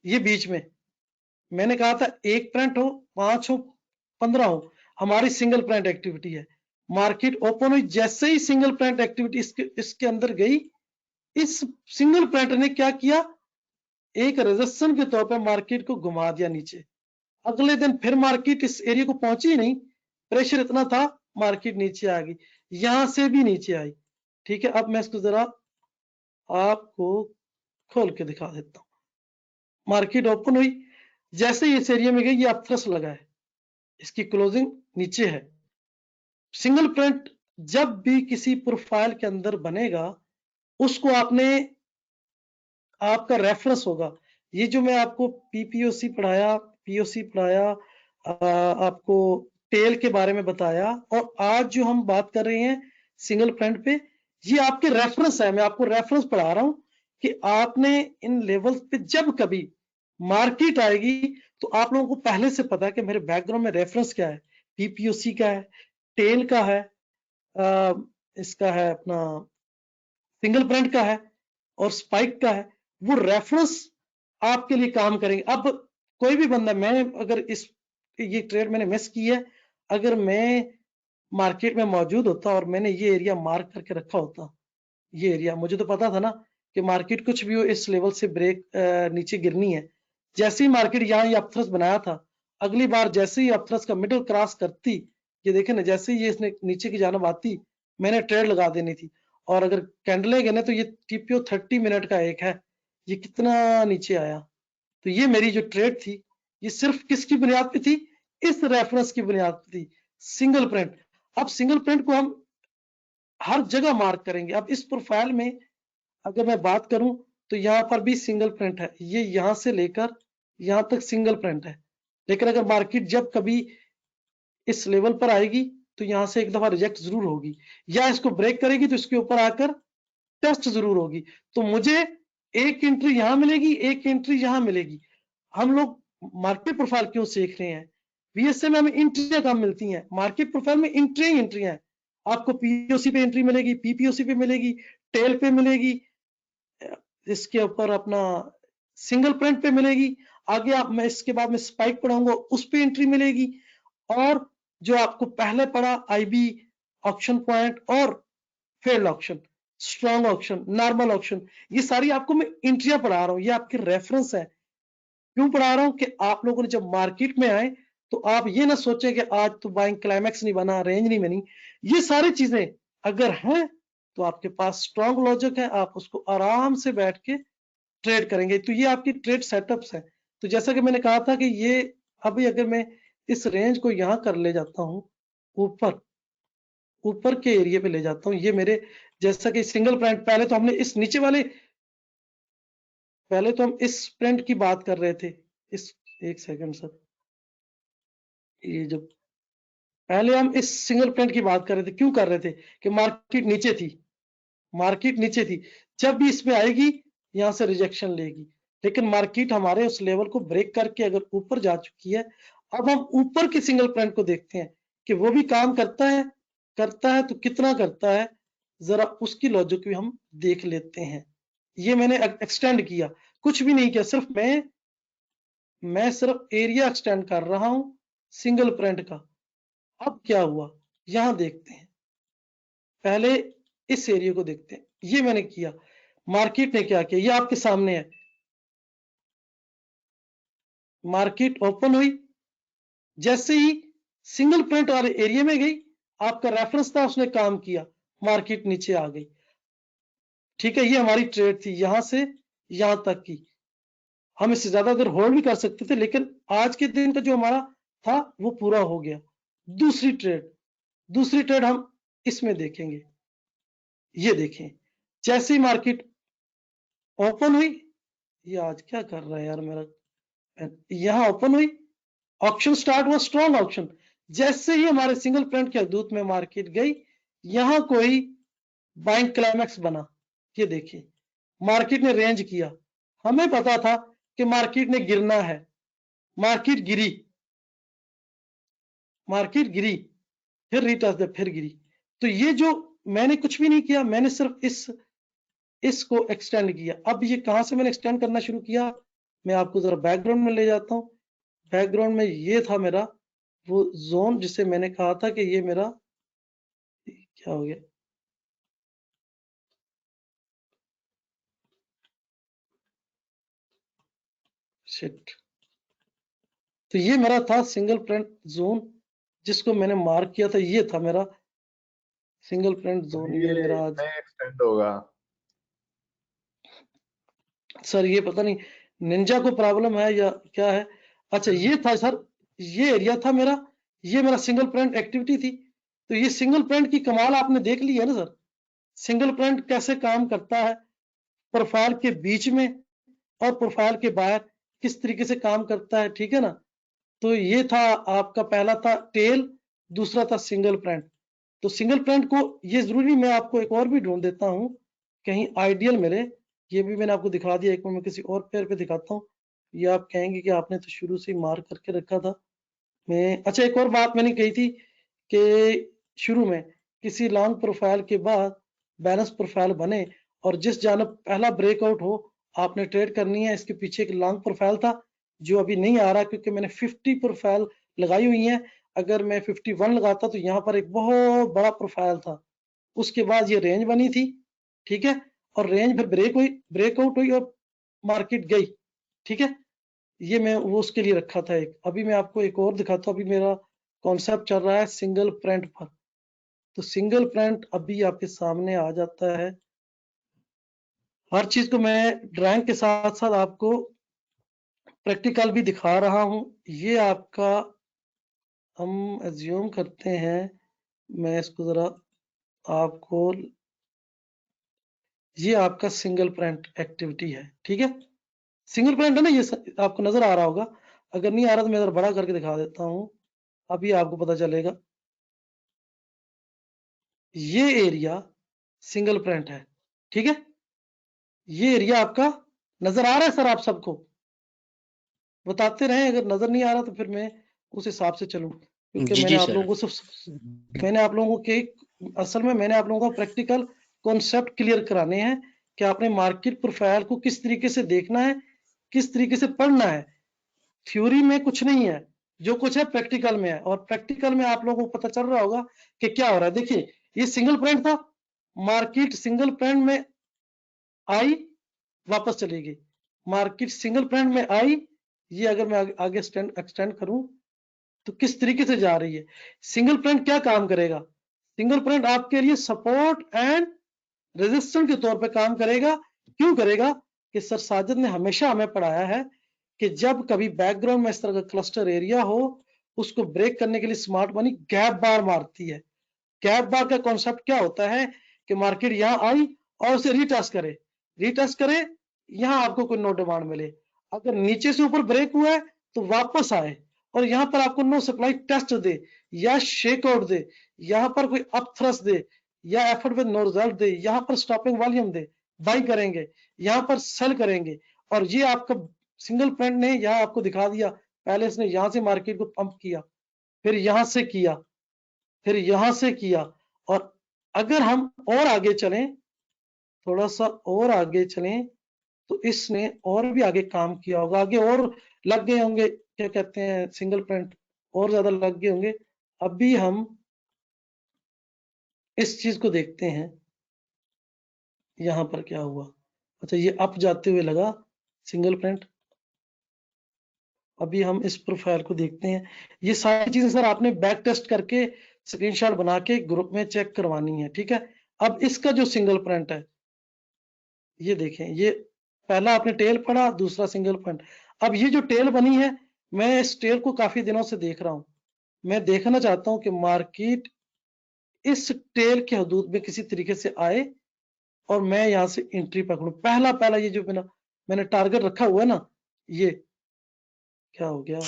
A: ये बीच में मैंने कहा था एक पॉइंट हो, 5 हो, 15 हो, हमारी सिंगल पॉइंट एक्टिविटी है। मार्केट ओपन हुई, जैसे ही सिंगल पॉइंट एक्टिविटी इसके अंदर गई, इस सिंगल पॉइंट ने क्या किया, एक रेजिस्टेंस के तौर पर मार्केट को घुमा दिया नीचे। अगले दिन फिर मार्केट इस एरिया को पहुंची ही नहीं, प्रेशर इतना था, मार्केट नीचे आ गई, यहां से भी नीचे आई। ठीक है, अब मैं इसको जरा आपको खोल के दिखा देता हूं। मार्केट ओपन हुई, जैसे ही इस एरिया में गई, ये अपथ्रस्ट लगा है, इसकी क्लोजिंग नीचे है। सिंगल प्रिंट जब भी किसी प्रोफाइल के अंदर बनेगा, उसको आपका रेफरेंस होगा। ये जो मैं आपको पीपीओसी पढ़ाया, पीओसी पढ़ाया, आपको टेल के बारे में बताया, और आज जो हम बात कर रहे हैं सिंगल प्रिंट पे, ये आपके रेफरेंस है। मैं आपको रेफरेंस पढ़ा रहा हूं कि आपने इन लेवल्स पे जब कभी मार्केट आएगी, तो आप लोगों को पहले से पता है कि मेरे बैकग्राउंड में रेफरेंस क्या है, पीपीओसी का है, टेल का है, इसका है अपना सिंगल प्रिंट का है, और स्पाइक का है। वो रेफरेंस आपके लिए काम करेंगे। अब कोई भी बंदा, मैं अगर ये ट्रेड मैंने मिस की है, अगर मैं मार्केट में मौजूद होता और मैंने ये एरिया मार्क करके रखा होता, ये एरिया मुझे तो पता था ना कि मार्केट कुछ भी हो इस लेवल से ब्रेक नीचे गिरनी है। जैसे ही मार्केट यहाँ ये अपथ्रस्ट बनाया था, अगली बार जैसे ही अपथ्रस्ट का मिडल क्रॉस करती, ये देखे ना, जैसे ही ये इसने नीचे की जानब आती, मैंने ट्रेड लगा देनी थी। और अगर कैंडल गिने तो ये टीपीओ 30 मिनट का एक है, ये कितना नीचे आया। तो ये मेरी जो ट्रेड थी, ये सिर्फ किसकी बुनियाद पे थी, इस रेफरेंस की बुनियाद पे थी, सिंगल प्रिंट। अब सिंगल प्रिंट को हम हर जगह मार्क करेंगे। अब इस प्रोफाइल में अगर मैं बात करूं, तो यहां पर भी सिंगल प्रिंट है, ये यहां से लेकर यहां तक सिंगल प्रिंट है। लेकिन अगर मार्केट जब कभी इस लेवल पर आएगी, तो यहां से एक दफा रिजेक्ट जरूर होगी, या इसको ब्रेक करेगी तो इसके ऊपर आकर टेस्ट जरूर होगी। तो मुझे एक एंट्री यहां मिलेगी, एक एंट्री यहां मिलेगी। हम लोग मार्केट प्रोफाइल क्यों सीख रहे हैं? वीएसए में हमें एंट्रियां कम मिलती हैं, मार्केट प्रोफाइल में एंट्री हैं। आपको पीओसी पे एंट्री मिलेगी, पीपीओसी पे मिलेगी, टेल पे मिलेगी, इसके ऊपर अपना सिंगल प्रिंट पे मिलेगी। आगे आप, मैं इसके बाद में स्पाइक पढ़ाऊंगा, उस पे एंट्री मिलेगी। और जो आपको पहले पढ़ा आईबी, ऑप्शन पॉइंट और failed option, strong option, normal option, ये सारी आपको मैं एंट्रियां पढ़ा रहा हूं, ये आपके रेफरेंस है। क्यों पढ़ा रहा हूं कि आप लोगों ने जब मार्केट में आए, तो आप ये ना सोचें कि आज तो बाइंग क्लाइमैक्स नहीं बना, रेंज नहीं बनी। ये सारी चीजें अगर हैं, तो आपके पास स्ट्रॉन्ग लॉजिक है, आप उसको आराम से बैठ के ट्रेड करेंगे। तो ये आपकी ट्रेड सेटअप्स है। तो जैसा कि मैंने कहा था कि ये अभी अगर मैं इस रेंज को यहां कर ले जाता हूं, ऊपर ऊपर के एरिया पे ले जाता हूं, ये मेरे, जैसा कि सिंगल प्रिंट, पहले तो हमने इस नीचे वाले, पहले तो हम इस प्रिंट की बात कर रहे थे, इस, एक सेकंड सर, ये जब पहले हम इस सिंगल प्रिंट की बात कर रहे थे, क्यों कर रहे थे कि मार्केट नीचे थी, मार्केट नीचे थी, जब भी इसमें आएगी यहां से रिजेक्शन लेगी। लेकिन मार्केट हमारे उस लेवल को ब्रेक करके अगर ऊपर जा चुकी है, अब हम ऊपर के सिंगल प्रिंट को देखते हैं कि वो भी काम करता है तो कितना करता है, जरा उसकी लॉजिक भी हम देख लेते हैं। ये मैंने एक्सटेंड किया, कुछ भी नहीं किया, सिर्फ मैं सिर्फ एरिया एक्सटेंड कर रहा हूं सिंगल प्रिंट का। अब क्या हुआ, यहां देखते हैं, पहले इस एरिया को देखते हैं। ये मैंने किया, मार्केट ने क्या किया, ये आपके सामने है। मार्केट ओपन हुई, जैसे ही सिंगल प्रिंट वाले एरिया में गई, आपका रेफरेंस था, उसने काम किया, मार्केट नीचे आ गई। ठीक है, ये हमारी ट्रेड थी, यहां से यहां तक की। हम इससे ज्यादा देर होल्ड भी कर सकते थे, लेकिन आज के दिन का जो हमारा था वो पूरा हो गया। दूसरी ट्रेड हम इसमें देखेंगे। ये देखें, जैसे ही मार्केट ओपन हुई, ये आज क्या कर रहा है यार मेरा, यहां ओपन हुई, ऑप्शन स्टार्ट हुआ, स्ट्रॉन्ग ऑप्शन। जैसे ही हमारे सिंगल प्रिंट के हदूद में मार्केट गई, यहां कोई बाइंग क्लाइमैक्स बना। ये देखिए, मार्केट ने रेंज किया, हमें पता था कि मार्केट ने गिरना है, मार्केट गिरी, मार्केट गिरी, फिर रिटर्न दे, फिर गिरी। तो ये जो, मैंने कुछ भी नहीं किया, मैंने सिर्फ इसको एक्सटेंड किया। अब ये कहां से मैंने एक्सटेंड करना शुरू किया, मैं आपको जरा बैकग्राउंड में ले जाता हूं। बैकग्राउंड में ये था मेरा वो जोन, जिसे मैंने कहा था कि ये मेरा, क्या हो गया, शिट, तो ये मेरा था सिंगल प्रिंट जोन जिसको मैंने मार्क किया था, ये था मेरा सिंगल प्रिंट जोन। ये मेरा आज
C: एक्सटेंड होगा
A: सर, ये पता नहीं निंजा को प्रॉब्लम है या क्या है। अच्छा, ये था सर, ये एरिया था मेरा, ये मेरा सिंगल प्रिंट एक्टिविटी थी। तो ये सिंगल प्रिंट की कमाल आपने देख ली है ना सर, सिंगल प्रिंट कैसे काम करता है, प्रोफाइल के बीच में और प्रोफाइल के बाहर किस तरीके से काम करता है, ठीक है ना। तो ये था आपका, पहला था टेल, दूसरा था सिंगल प्रिंट। तो सिंगल प्रिंट को ये जरूरी, मैं आपको एक और भी ढूंढ देता हूँ कहीं आइडियल मिले। ये भी मैंने आपको दिखा दिया, एक बार मैं किसी और पेयर पे दिखाता हूँ। ये आप कहेंगे कि आपने तो शुरू से ही मार्क करके रखा था। मैं, अच्छा एक और बात मैंने कही थी कि शुरू में किसी लॉन्ग प्रोफाइल के बाद बैलेंस प्रोफाइल बने और जिस जानब पहला ब्रेकआउट हो आपने ट्रेड करनी है। इसके पीछे एक लॉन्ग प्रोफाइल था जो अभी नहीं आ रहा क्योंकि मैंने 50 प्रोफाइल लगाई हुई है। अगर मैं 51 लगाता तो यहाँ पर एक बहुत बड़ा प्रोफाइल था। उसके बाद ये रेंज बनी थी, ठीक है, और रेंज फिर ब्रेकआउट हुई और मार्केट गई, ठीक है। ये मैं वो उसके लिए रखा था एक। अभी मैं आपको एक और दिखाता हूँ। अभी मेरा कॉन्सेप्ट चल रहा है सिंगल प्रिंट पर। तो सिंगल प्रिंट अभी आपके सामने आ जाता है। हर चीज को मैं ड्राइंग के साथ साथ आपको प्रैक्टिकल भी दिखा रहा हूँ। ये आपका, हम एज्यूम करते हैं, मैं इसको जरा आपको, ये आपका सिंगल प्रिंट एक्टिविटी है, ठीक है। सिंगल प्रिंट है ना, ये आपको नजर आ रहा होगा। अगर नहीं आ रहा तो मैं जरा बड़ा करके दिखा देता हूँ, अभी आपको पता चलेगा। ये एरिया सिंगल प्रिंट है, ठीक है। ये एरिया आपका नजर आ रहा है सर, आप सबको बताते रहे। अगर नजर नहीं आ रहा तो फिर मैं उस हिसाब से चलूं, क्योंकि
B: जी
A: मैंने
B: जी
A: आप
B: सर।
A: लोगों को मैंने आप लोगों के, असल में मैंने आप लोगों को प्रैक्टिकल कॉन्सेप्ट क्लियर कराने हैं कि आपने मार्केट प्रोफाइल को किस तरीके से देखना है, किस तरीके से पढ़ना है। थ्योरी में कुछ नहीं है, जो कुछ है प्रैक्टिकल में है। और प्रैक्टिकल में आप लोगों को पता चल रहा होगा कि क्या हो रहा है। देखिए, ये सिंगल प्रिंट था, मार्केट सिंगल प्रिंट में आई, वापस चली गई। मार्केट सिंगल प्रिंट में आई, ये अगर मैं आगे एक्सटेंड करूं तो किस तरीके से जा रही है। सिंगल प्रिंट क्या काम करेगा, सिंगल प्रिंट आपके लिए सपोर्ट एंड रेजिस्टेंस के तौर पे काम करेगा। क्यों करेगा कि सर साजिद ने हमेशा हमें पढ़ाया है कि जब कभी बैकग्राउंड में इस तरह का क्लस्टर एरिया हो, उसको ब्रेक करने के लिए स्मार्ट मनी गैप बार मारती है। गैप बार का कॉन्सेप्ट क्या होता है कि मार्केट यहां आई और उसे रीटेस्ट करे, यहां आपको कोई नो डिमांड मिले। अगर नीचे से ऊपर ब्रेक हुआ है तो वापस आए और यहां पर आपको नो सप्लाई टेस्ट दे या शेकआउट दे, यहां पर कोई अप थ्रस्ट दे या एफर्ट विद नो रिजल्ट दे, यहां पर स्टॉपिंग वॉल्यूम दे, बाई करेंगे, यहां पर सेल करेंगे। और ये आपका सिंगल प्रिंट ने यहां आपको दिखा दिया। पहले इसने यहां से मार्केट को पंप किया, फिर यहां से किया, फिर यहां से किया। और अगर हम और आगे चलें, थोड़ा सा और आगे चलें, तो इसने और भी आगे काम किया होगा, आगे और लग गए होंगे, क्या कहते हैं, सिंगल प्रिंट और ज्यादा लग गए होंगे। अभी हम इस चीज को देखते हैं, यहां पर क्या हुआ। अच्छा, ये अप जाते हुए लगा सिंगल प्रिंट। अभी हम इस प्रोफाइल को देखते हैं। ये सारी चीजें सर आपने बैक टेस्ट करके स्क्रीनशॉट बना के ग्रुप में चेक करवानी है, ठीक है। अब इसका जो सिंगल प्रिंट है, ये देखें, ये पहला आपने टेल पढ़ा, दूसरा सिंगल प्रिंट। अब ये जो टेल बनी है, मैं इस टेल को काफी दिनों से देख रहा हूं। मैं देखना चाहता हूं कि मार्केट इस टेल के हदूद में किसी तरीके से आए और मैं यहां से एंट्री पकड़ूं। पहला पहला ये जो मैंने टारगेट रखा हुआ है ना, ये क्या हो गया,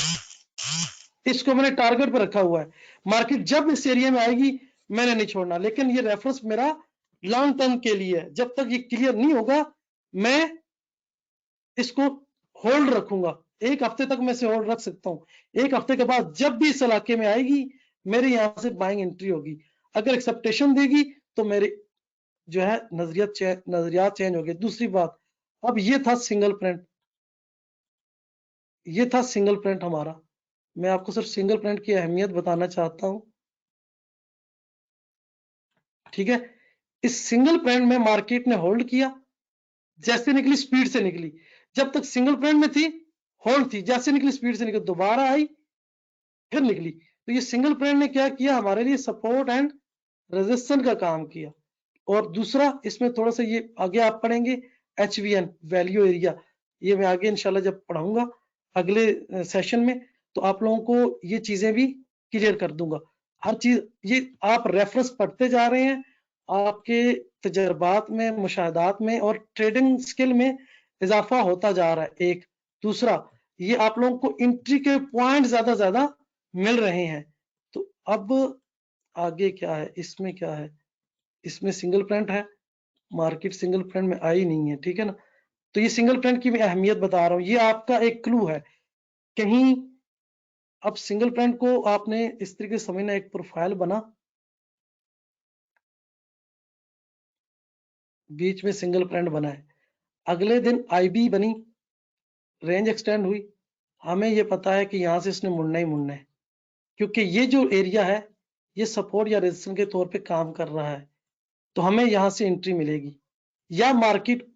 A: इसको मैंने टारगेट पे रखा हुआ है। मार्केट जब इस एरिया में आएगी मैंने नहीं छोड़ना, लेकिन ये रेफरेंस मेरा लॉन्ग टर्म के लिए है। जब तक ये क्लियर नहीं होगा मैं इसको होल्ड रखूंगा। एक हफ्ते तक मैं इसे होल्ड रख सकता हूं। एक हफ्ते के बाद जब भी इस इलाके में आएगी मेरे यहां से बाइंग एंट्री होगी। अगर एक्सेप्टेशन देगी तो मेरे जो है नजरियात चेंज हो गए। दूसरी बात, अब ये था सिंगल प्रिंट, ये था सिंगल प्रिंट हमारा। मैं आपको सिर्फ सिंगल प्रिंट की अहमियत बताना चाहता हूं, ठीक है। इस सिंगल प्रिंट में मार्केट ने होल्ड किया, जैसे निकली स्पीड से निकली। जब तक सिंगल प्रिंट में थी होल्ड थी, जैसे निकली स्पीड से निकली, दोबारा आई फिर निकली। तो ये सिंगल प्रिंट ने क्या किया, हमारे लिए सपोर्ट एंड रेजिस्टेंस का काम किया। और दूसरा इसमें थोड़ा सा ये आगे आप पढ़ेंगे HVN वैल्यू एरिया, ये मैं आगे इंशाल्लाह जब पढ़ाऊंगा अगले सेशन में तो आप लोगों को ये चीजें भी क्लियर कर दूंगा। हर चीज ये आप रेफरेंस पढ़ते जा रहे हैं, आपके तजर्बात में, मुशाहदात में और ट्रेडिंग स्किल में इजाफा होता जा रहा है। एक दूसरा ये आप लोगों को एंट्री के पॉइंट ज्यादा मिल रहे हैं। तो अब आगे क्या है, इसमें क्या है, इसमें सिंगल प्रिंट है, मार्केट सिंगल प्रिंट में आई नहीं है, ठीक है ना। तो ये सिंगल प्रिंट की मैं अहमियत बता रहा हूं, ये आपका एक क्लू है कहीं। अब सिंगल प्रिंट को आपने इस तरीके से समझना, एक प्रोफाइल बना, बीच में सिंगल प्रिंट बना है, अगले दिन IB बनी, रेंज एक्सटेंड हुई, हमें ये पता है कि यहां से इसने मुड़ना ही मुड़ना है, क्योंकि ये जो एरिया है ये सपोर्ट या रेजिस्टेंस के तौर पे काम कर रहा है। तो हमें यहां से एंट्री मिलेगी, या मार्केट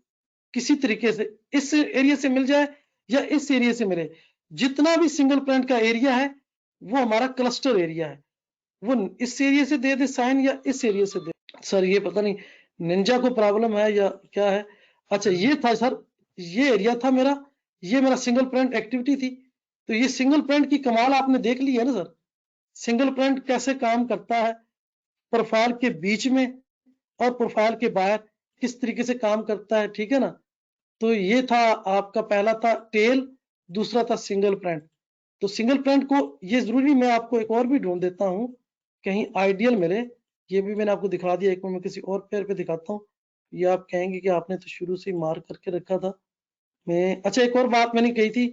A: किसी तरीके से इस एरिया से मिल जाए या इस एरिया से मिले। जितना भी सिंगल प्रिंट का एरिया है वो हमारा क्लस्टर एरिया है, वो इस एरिया से दे दे साइन या इस एरिया से दे। सर ये पता नहीं निंजा को प्रॉब्लम है या क्या है। अच्छा ये था सर, ये एरिया था मेरा, ये मेरा सिंगल प्रिंट एक्टिविटी थी। तो ये सिंगल प्रिंट की कमाल आपने देख ली है ना सर, सिंगल प्रिंट कैसे काम करता है, प्रोफाइल के बीच में और प्रोफाइल के बाहर किस तरीके से काम करता है, ठीक है ना। तो ये था आपका, पहला था टेल, दूसरा था सिंगल प्रिंट। तो सिंगल प्रिंट को ये जरूरी, मैं आपको एक और भी ढूंढ देता हूं कहीं आइडियल मिले, ये भी मैंने आपको दिखा दिया, एक मैं किसी और पेयर पे दिखाता हूँ। ये आप कहेंगे कि आपने तो शुरू से ही मार्क करके रखा था। मैं अच्छा एक और बात मैंने कही थी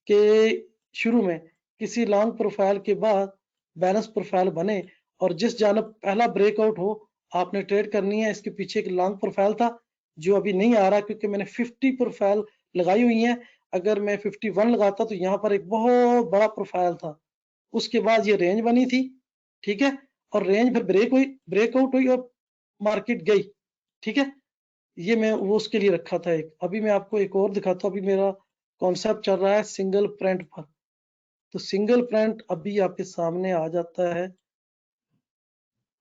A: कि शुरू में किसी लॉन्ग प्रोफाइल के बाद बैलेंस प्रोफाइल बने और जिस जानब पहला ब्रेकआउट हो आपने ट्रेड करनी है। इसके पीछे एक लॉन्ग प्रोफाइल था जो अभी नहीं आ रहा क्योंकि मैंने 50 प्रोफाइल लगाई हुई है। अगर मैं 51 लगाता तो यहाँ पर एक बहुत बड़ा प्रोफाइल था। उसके बाद ये रेंज बनी थी, ठीक है, और रेंज फिर ब्रेकआउट हुई और मार्केट गई, ठीक है। ये मैं वो उसके लिए रखा था एक। अभी मैं आपको एक और दिखाता हूँ, अभी मेरा कॉन्सेप्ट चल रहा है सिंगल प्रिंट पर। तो सिंगल प्रिंट अभी आपके सामने आ जाता है।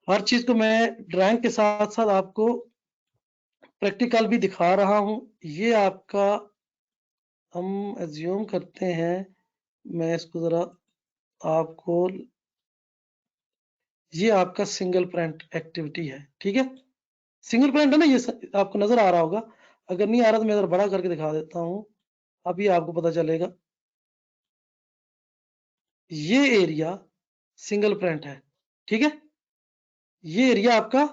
A: हर चीज को मैं ड्राइंग के साथ साथ आपको प्रैक्टिकल भी दिखा रहा हूं। ये आपका, हम एज्यूम करते हैं, मैं इसको जरा आपको, ये आपका सिंगल प्रिंट एक्टिविटी है, ठीक है। सिंगल प्रिंट है ना, ये आपको नजर आ रहा होगा। अगर नहीं आ रहा तो मैं जरा बड़ा करके दिखा देता हूं, अभी आपको पता चलेगा। ये एरिया सिंगल प्रिंट है, ठीक है। ये एरिया आपका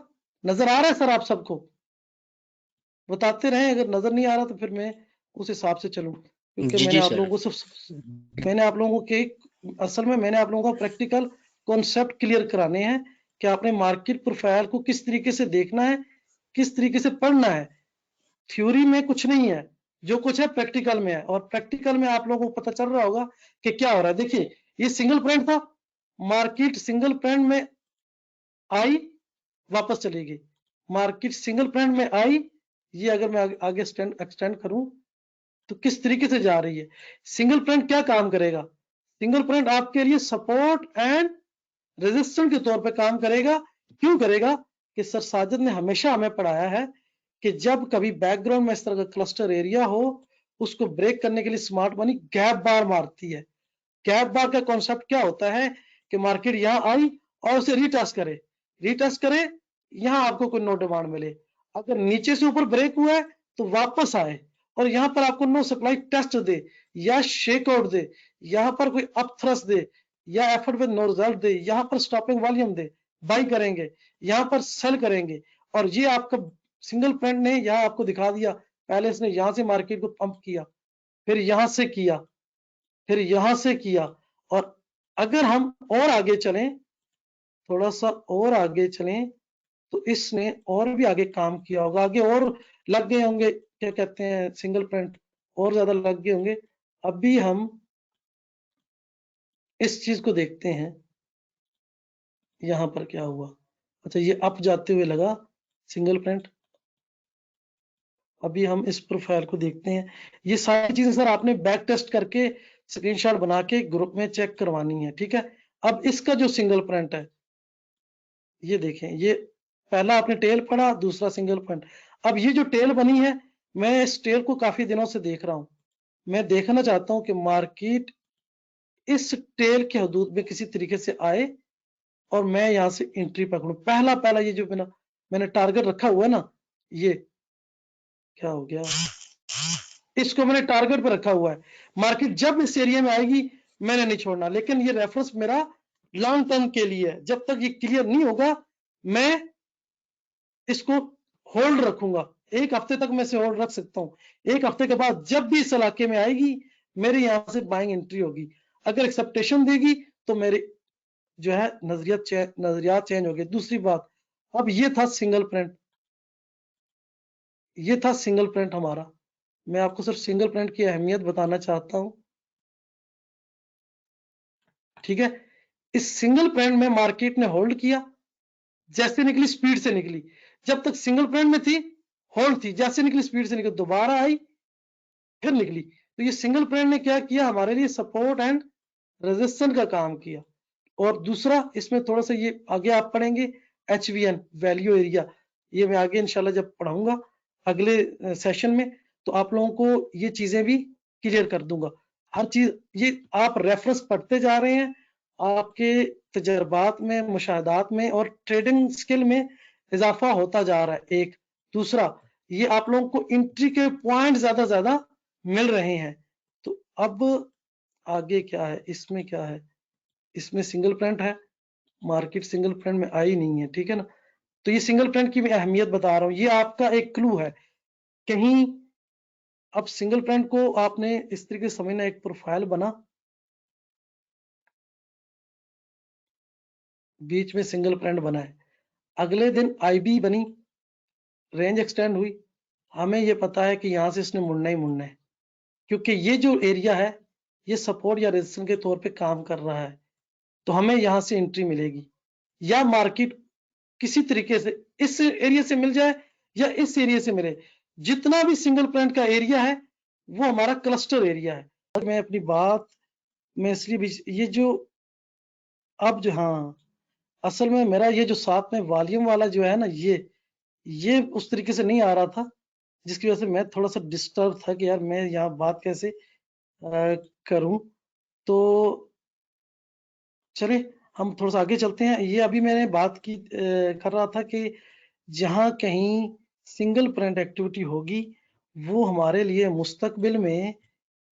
A: नजर आ रहा है सर, आप सबको बताते रहें, अगर नजर नहीं आ रहा तो फिर मैं उस हिसाब से चलूं, क्योंकि
B: जी
A: मैंने
B: जी
A: आप
B: सर।
A: लोगों को मैंने आप लोगों के, असल में मैंने आप लोगों का प्रैक्टिकल कॉन्सेप्ट क्लियर कराने हैं कि आपने मार्केट प्रोफाइल को किस तरीके से देखना है, किस तरीके से पढ़ना है। थ्योरी में कुछ नहीं है, जो कुछ है प्रैक्टिकल में है, और प्रैक्टिकल में आप लोगों को पता चल रहा होगा कि क्या हो रहा है। देखिए ये सिंगल प्रिंट था, मार्केट सिंगल प्रिंट में आई, वापस चली गई, मार्केट सिंगल प्रिंट में आई, ये अगर मैं आगे एक्सटेंड करूं तो किस तरीके से जा रही है। सिंगल प्रिंट क्या काम करेगा, सिंगल प्रिंट आपके लिए सपोर्ट एंड रेजिस्टेंस के तौर पे काम करेगा। क्यों करेगा कि सर साजिद ने हमेशा हमें पढ़ाया है कि जब कभी बैकग्राउंड में इस तरह का क्लस्टर एरिया हो, उसको ब्रेक करने के लिए स्मार्ट मनी गैप बार मारती है। गैप बार का कॉन्सेप्ट क्या होता है कि मार्केट यहां आई और उसे रीटेस्ट करे, यहां आपको कोई नो डिमांड मिले, अगर नीचे से ऊपर ब्रेक हुआ है तो वापस आए और यहां पर आपको नो सप्लाई टेस्ट दे या शेकआउट दे, यहां पर कोई अप थ्रस्ट दे या एफर्ट विद नो रिजल्ट दे, यहां पर स्टॉपिंग वॉल्यूम दे, बाई करेंगे, यहां पर सेल करेंगे। और ये आपका सिंगल प्रिंट ने यहां आपको दिखा दिया, पहले इसने यहां से मार्केट को पंप किया, फिर यहां से किया, फिर यहां से किया। और अगर हम और आगे चलें, थोड़ा सा और आगे चलें, तो इसने और भी आगे काम किया होगा, आगे और लग गए होंगे, क्या कहते हैं, सिंगल प्रिंट और ज्यादा लग गए होंगे। अभी हम इस चीज को देखते हैं, यहां पर क्या हुआ। अच्छा ये अप जाते हुए लगा सिंगल प्रिंट, अभी हम इस प्रोफाइल को देखते हैं। ये सारी चीजें सर आपने बैक टेस्ट करके स्क्रीनशॉट बना के ग्रुप में चेक करवानी है, ठीक है। अब इसका जो सिंगल प्रिंट है, ये देखें, ये पहला आपने टेल पढ़ा, दूसरा सिंगल प्रिंट। अब ये जो टेल बनी है, मैं इस टेल को काफी दिनों से देख रहा हूं। मैं देखना चाहता हूं कि मार्केट इस टेल के हदूद में किसी तरीके से आए और मैं यहां से एंट्री पकड़ूं। पहला ये जो मैंने टारगेट रखा हुआ है ना, ये क्या हो गया, इसको मैंने टारगेट पे रखा हुआ है। मार्केट जब इस एरिया में आएगी मैंने नहीं छोड़ना, लेकिन ये रेफरेंस मेरा लॉन्ग टर्म के लिए है। जब तक ये क्लियर नहीं होगा मैं इसको होल्ड रखूंगा। एक हफ्ते तक मैं इसे होल्ड रख सकता हूं। एक हफ्ते के बाद जब भी इस इलाके में आएगी मेरे यहां से बाइंग एंट्री होगी। अगर एक्सेप्टेशन देगी तो मेरे जो है नजरियात चेंज हो गए। दूसरी बात, अब ये था सिंगल प्रिंट, ये था सिंगल प्रिंट हमारा। मैं आपको सिर्फ सिंगल प्रिंट की अहमियत बताना चाहता हूं, ठीक है। इस सिंगल प्रिंट में मार्केट ने होल्ड किया, जैसे निकली स्पीड से निकली। जब तक सिंगल प्रिंट में थी होल्ड थी, जैसे निकली स्पीड से निकली, दोबारा आई फिर निकली। तो ये सिंगल प्रिंट ने क्या किया, हमारे लिए सपोर्ट एंड रेजिस्टेंस का काम किया। और दूसरा इसमें थोड़ा सा ये आगे आप पढ़ेंगे HVN वैल्यू एरिया, ये मैं आगे इंशाल्लाह जब पढ़ाऊंगा अगले सेशन में तो आप लोगों को ये चीजें भी क्लियर कर दूंगा। हर चीज ये आप रेफरेंस पढ़ते जा रहे हैं, आपके तजर्बात में, मुशाहदात में और ट्रेडिंग स्किल में इजाफा होता जा रहा है। एक दूसरा, ये आप लोगों को एंट्री के पॉइंट ज्यादा मिल रहे हैं। तो अब आगे क्या है, इसमें क्या है, इसमें सिंगल प्रिंट है, मार्केट सिंगल प्रिंट में आई नहीं है, ठीक है ना। तो ये सिंगल प्रिंट की मैं अहमियत बता रहा हूं, ये आपका एक क्लू है कहीं। अब सिंगल प्रिंट को आपने इस तरीके से समझना, एक प्रोफाइल बना, बीच में सिंगल प्रिंट बना है, अगले दिन IB बनी, रेंज एक्सटेंड हुई, हमें ये पता है कि यहां से इसने मुड़ना ही मुड़ना है, क्योंकि ये जो एरिया है ये सपोर्ट या रेजिस्टेंस के तौर पे काम कर रहा है। तो हमें यहां से एंट्री मिलेगी, या मार्केट किसी तरीके से इस एरिया से मिल जाए या इस एरिया से मिले। जितना भी सिंगल प्रिंट का एरिया है वो हमारा क्लस्टर एरिया है। मैं अपनी बात में इसलिए भी ये जो अब जो, हाँ, असल में मेरा ये जो साथ में वॉल्यूम वाला जो है ना, ये उस तरीके से नहीं आ रहा था, जिसकी वजह से मैं थोड़ा सा डिस्टर्ब था कि यार मैं यहाँ बात कैसे करूं। तो चलिए हम थोड़ा सा आगे चलते हैं। ये अभी मैंने बात की कर रहा था कि जहां कहीं सिंगल प्रिंट एक्टिविटी होगी वो हमारे लिए मुस्तकबिल में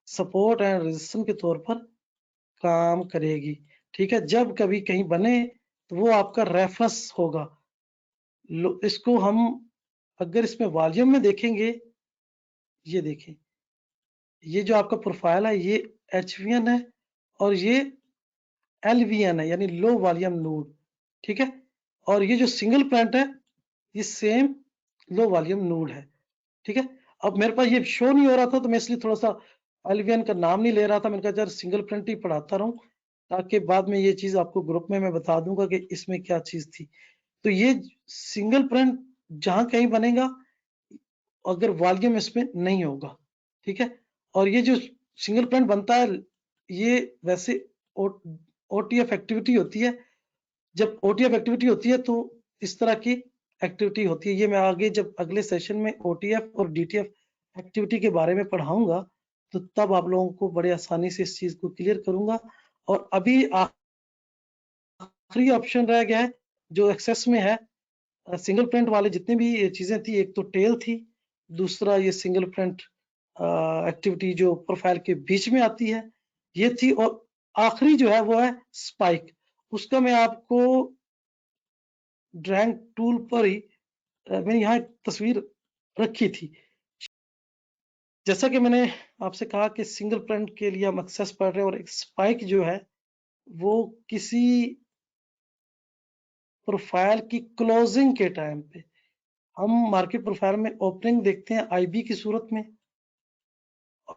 A: सपोर्ट एंड रेजिस्टेंस के तौर पर काम करेगी, ठीक है। जब कभी कहीं बने तो वो आपका रेफरेंस होगा। इसको हम अगर इसमें वॉल्यूम में देखेंगे, ये देखें, ये जो आपका प्रोफाइल है ये HVN है और ये LVN है, यानी लो वॉल्यूम नोड, ठीक है। और ये जो सिंगल प्रिंट है ये सेम लो वॉल्यूम नोड है, ठीक है। अब मेरे पास ये शो नहीं हो रहा था तो मैं इसलिए थोड़ा सा LVN का नाम नहीं ले रहा था। मैंने कहा यार सिंगल प्रिंट ही पढ़ाता रहूं, ताकि बाद में ये चीज आपको ग्रुप में मैं बता दूंगा कि इसमें क्या चीज थी। तो ये सिंगल प्रिंट जहां कहीं बनेगा अगर वॉल्यूम इसमें नहीं होगा, ठीक है। और ये जो सिंगल प्रिंट बनता है ये वैसे OTF एक्टिविटी होती है। जब OTF एक्टिविटी होती है तो इस तरह की एक्टिविटी होती है। ये मैं आगे जब अगले सेशन में OTF और DTF एक्टिविटी के बारे में पढ़ाऊंगा तो तब आप लोगों को बड़े आसानी से इस चीज को क्लियर करूंगा। और अभी आखिरी ऑप्शन रह गया है जो एक्सेस में है। सिंगल प्रिंट वाले जितने भी ये चीजें थी, एक तो टेल थी, दूसरा ये सिंगल प्रिंट एक्टिविटी जो प्रोफाइल के बीच में आती है ये थी, और आखिरी जो है वो है स्पाइक। उसका मैं आपको ड्राइंग टूल पर ही मैंने यहाँ एक तस्वीर रखी थी। जैसा कि मैंने आपसे कहा कि सिंगल प्रिंट के लिए हम एक्सेस पढ़ रहे हैं, और एक स्पाइक जो है वो किसी प्रोफाइल की क्लोजिंग के टाइम पे, हम मार्केट प्रोफाइल में ओपनिंग देखते हैं IB की सूरत में,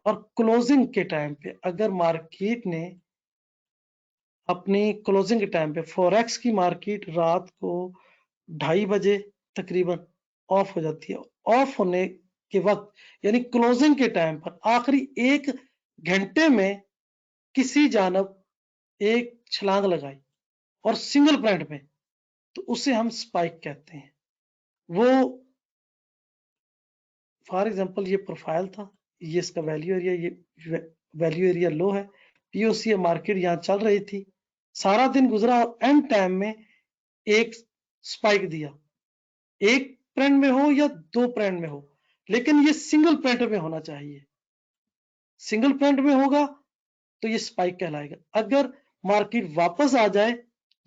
A: और क्लोजिंग के टाइम पे अगर मार्केट ने अपनी क्लोजिंग के टाइम पे, फॉरेक्स की मार्केट रात को 2:30 बजे तकरीबन ऑफ हो जाती है। ऑफ होने के वक्त, यानी क्लोजिंग के टाइम पर आखिरी 1 घंटे में किसी जानब एक छलांग लगाई और सिंगल पॉइंट में, तो उसे हम स्पाइक कहते हैं। वो फॉर एग्जांपल ये प्रोफाइल था, ये इसका वैल्यू एरिया, ये वैल्यू एरिया लो है, पीओसी मार्केट यहाँ चल रही थी, सारा दिन गुजरा और एंड टाइम में एक स्पाइक दिया, एक प्रिंट में हो या 2 प्रिंट में हो, लेकिन ये सिंगल प्रिंट में होना चाहिए। सिंगल प्रिंट में होगा तो ये स्पाइक कहलाएगा। अगर मार्केट वापस आ जाए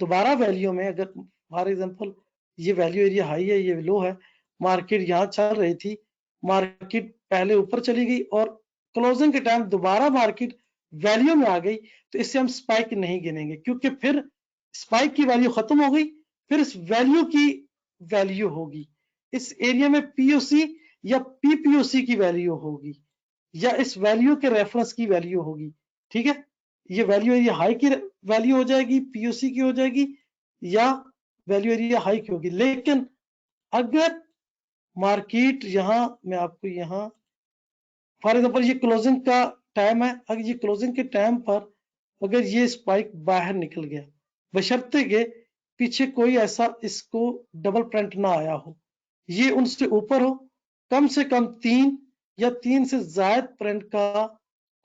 A: दोबारा वैल्यू में, अगर फॉर एग्जांपल ये वैल्यू एरिया हाई है, ये लो है, मार्केट यहाँ चल रही थी, मार्केट पहले ऊपर चली गई और क्लोजिंग के टाइम दोबारा मार्केट वैल्यू में आ गई, तो इससे हम स्पाइक नहीं गिनेंगे, क्योंकि फिर स्पाइक की वैल्यू खत्म हो गई, फिर इस वैल्यू की वैल्यू होगी, इस एरिया में पीओसी या पीपीओसी की वैल्यू होगी, या इस वैल्यू के रेफरेंस की वैल्यू होगी। ठीक है, ये वैल्यू एरिया हाई की वैल्यू हो जाएगी, पीओसी की हो जाएगी, या वैल्यू एरिया हाई की होगी। लेकिन अगर मार्केट यहाँ, मैं आपको यहाँ फॉर एग्जांपल ये क्लोजिंग का टाइम है, अगर ये क्लोजिंग के टाइम पर अगर ये स्पाइक बाहर निकल गया, बशर्ते के पीछे कोई ऐसा इसको डबल प्रिंट ना आया हो, ये उनसे ऊपर हो, कम से कम 3 या 3 से ज्यादा प्रिंट का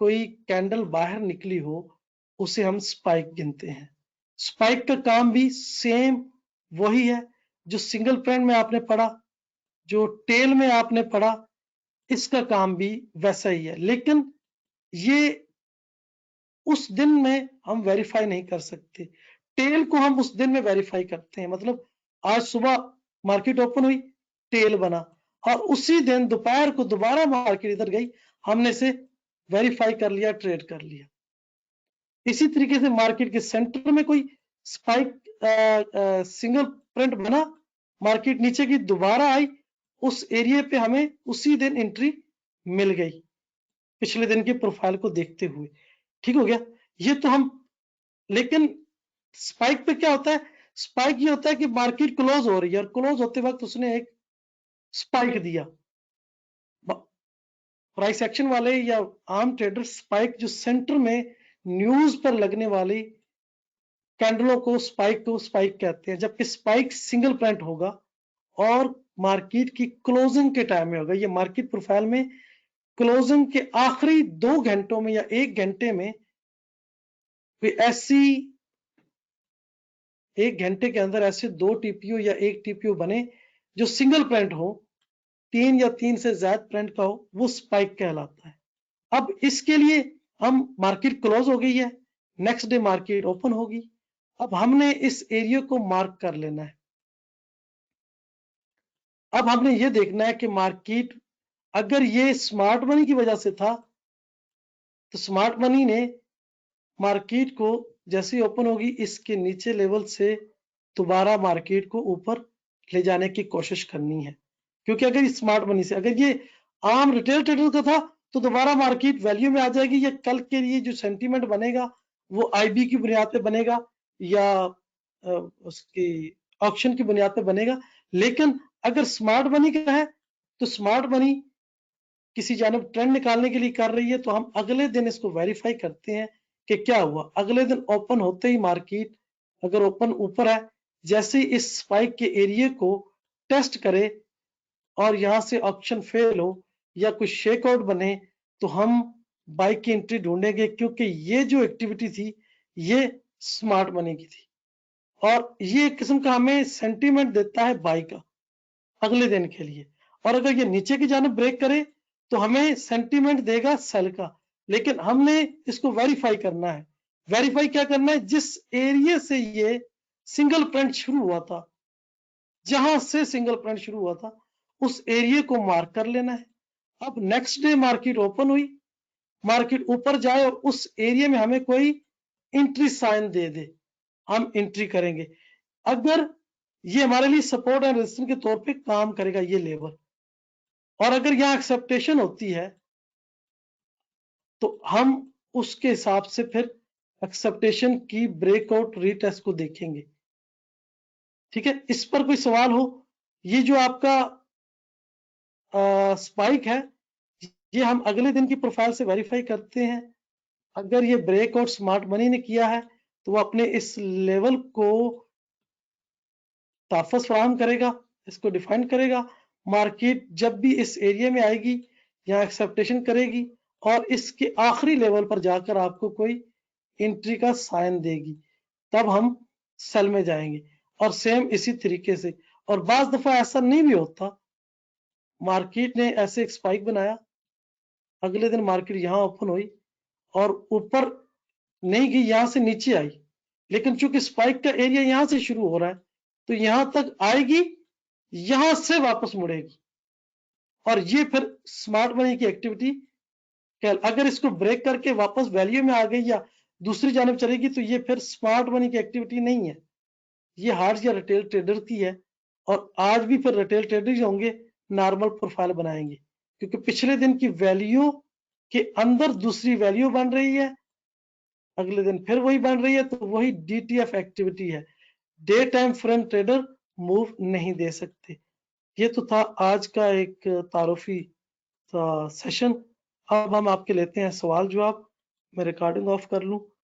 A: कोई कैंडल बाहर निकली हो, उसे हम स्पाइक गिनते हैं। स्पाइक का काम भी सेम वही है जो सिंगल प्रिंट में आपने पढ़ा, जो टेल में आपने पढ़ा, इसका काम भी वैसा ही है। लेकिन ये उस दिन में हम वेरीफाई नहीं कर सकते, टेल को हम उस दिन में वेरीफाई करते हैं। मतलब आज सुबह मार्केट ओपन हुई, टेल बना, और उसी दिन दोपहर को दोबारा मार्केट इधर गई, हमने इसे वेरीफाई कर लिया, ट्रेड कर लिया। इसी तरीके से मार्केट के सेंटर में कोई स्पाइक सिंगल प्रिंट बना, मार्केट नीचे की दोबारा आई, उस एरिया पे हमें उसी दिन एंट्री मिल गई पिछले दिन के प्रोफाइल को देखते हुए। ठीक हो गया, ये तो हम। लेकिन स्पाइक पे क्या होता है, स्पाइक ये होता है कि मार्केट क्लोज हो रही है और क्लोज होते वक्त उसने एक स्पाइक दिया। प्राइस एक्शन वाले या आम ट्रेडर स्पाइक जो सेंटर में न्यूज पर लगने वाली कैंडलों को स्पाइक कहते हैं, जबकि स्पाइक सिंगल प्रिंट होगा और मार्केट की क्लोजिंग के टाइम में होगा। ये मार्केट प्रोफाइल में क्लोजिंग के आखिरी 2 घंटों में या 1 घंटे में कोई ऐसी 1 घंटे के अंदर ऐसे 2 टीपीओ या 1 टीपीओ बने जो सिंगल प्रिंट हो, 3 या 3 से ज्यादा प्रिंट का हो, वो स्पाइक कहलाता है। अब इसके लिए हम, मार्केट क्लोज हो गई है, नेक्स्ट डे मार्केट ओपन होगी, अब हमने इस एरिया को मार्क कर लेना है। अब हमने ये देखना है कि मार्केट, अगर ये स्मार्ट मनी की वजह से था, तो स्मार्ट मनी ने मार्केट को जैसे ओपन होगी इसके नीचे लेवल से दोबारा मार्केट को ऊपर ले जाने की कोशिश करनी है। क्योंकि अगर स्मार्ट मनी से, अगर ये आम रिटेल ट्रेडर का था, तो दोबारा मार्केट वैल्यू में आ जाएगी, या कल के लिए जो सेंटीमेंट बनेगा वो आईबी की बुनियाद पे बनेगा या उसकी ऑक्शन की बुनियाद पे बनेगा। लेकिन अगर स्मार्ट मनी का है, तो स्मार्ट मनी किसी जानब ट्रेंड निकालने के लिए कर रही है, तो हम अगले दिन इसको वेरीफाई करते हैं कि क्या हुआ। अगले दिन ओपन होते ही मार्केट अगर ओपन ऊपर है, जैसे इस स्पाइक के एरिया को टेस्ट करे और यहां से ऑप्शन फेल हो या कुछ शेकआउट बने, तो हम बाई की एंट्री ढूंढेंगे, क्योंकि ये जो एक्टिविटी थी ये स्मार्ट मनी की थी और ये एक किस्म का हमें सेंटीमेंट देता है बाई का अगले दिन के लिए। और अगर ये नीचे की जानब ब्रेक करे तो हमें सेंटीमेंट देगा सेल का। लेकिन हमने इसको वेरीफाई करना है। वेरीफाई क्या करना है, जिस एरिया से ये सिंगल प्रिंट शुरू हुआ था, जहां से सिंगल प्रिंट शुरू हुआ था, उस एरिया को मार्क कर लेना है। अब नेक्स्ट डे मार्केट ओपन हुई, मार्केट ऊपर जाए और उस एरिया में हमें कोई एंट्री साइन दे दे, हम एंट्री करेंगे। अगर ये हमारे लिए सपोर्ट एंड रेजिस्टेंस के तौर पे काम करेगा ये लेवल, और अगर यहाँ एक्सेप्टेशन होती है तो हम उसके हिसाब से फिर एक्सेप्टेशन की ब्रेकआउट रीटेस्ट को देखेंगे। ठीक है, इस पर कोई सवाल हो? ये जो आपका स्पाइक है, ये हम अगले दिन की प्रोफाइल से वेरीफाई करते हैं। अगर ये ब्रेकआउट स्मार्ट मनी ने किया है तो वो अपने इस लेवल को तहफ़्फ़ुज़ फराहम करेगा, इसको डिफाइन करेगा। मार्केट जब भी इस एरिया में आएगी, यहाँ एक्सेप्टेशन करेगी और इसके आखिरी लेवल पर जाकर आपको कोई एंट्री का साइन देगी, तब हम सेल में जाएंगे। और सेम इसी तरीके से, और बाज दफा ऐसा नहीं भी होता, मार्केट ने ऐसे एक स्पाइक बनाया, अगले दिन मार्केट यहाँ ओपन हुई और ऊपर नहीं गई, यहाँ से नीचे आई, लेकिन चूंकि स्पाइक का एरिया यहाँ से शुरू हो रहा है तो यहाँ तक आएगी, यहाँ से वापस मुड़ेगी और ये फिर स्मार्ट मनी की एक्टिविटी। अगर इसको ब्रेक करके वापस वैल्यू में आ गई या दूसरी जानब चलेगी तो ये फिर स्मार्ट मनी की एक्टिविटी नहीं है, ये हार्ड या रिटेल ट्रेडर की है। और आज भी फिर रिटेल ट्रेडर होंगे, नॉर्मल प्रोफाइल बनाएंगे, क्योंकि पिछले दिन की वैल्यू के अंदर दूसरी वैल्यू बन रही है, अगले दिन फिर वही बन रही है, तो वही DTF एक्टिविटी है। Day time frame trader move नहीं दे सकते। ये तो था आज का एक तारुफी सेशन। अब हम आपके लेते हैं सवाल जवाब। मैं रिकॉर्डिंग ऑफ कर लूं।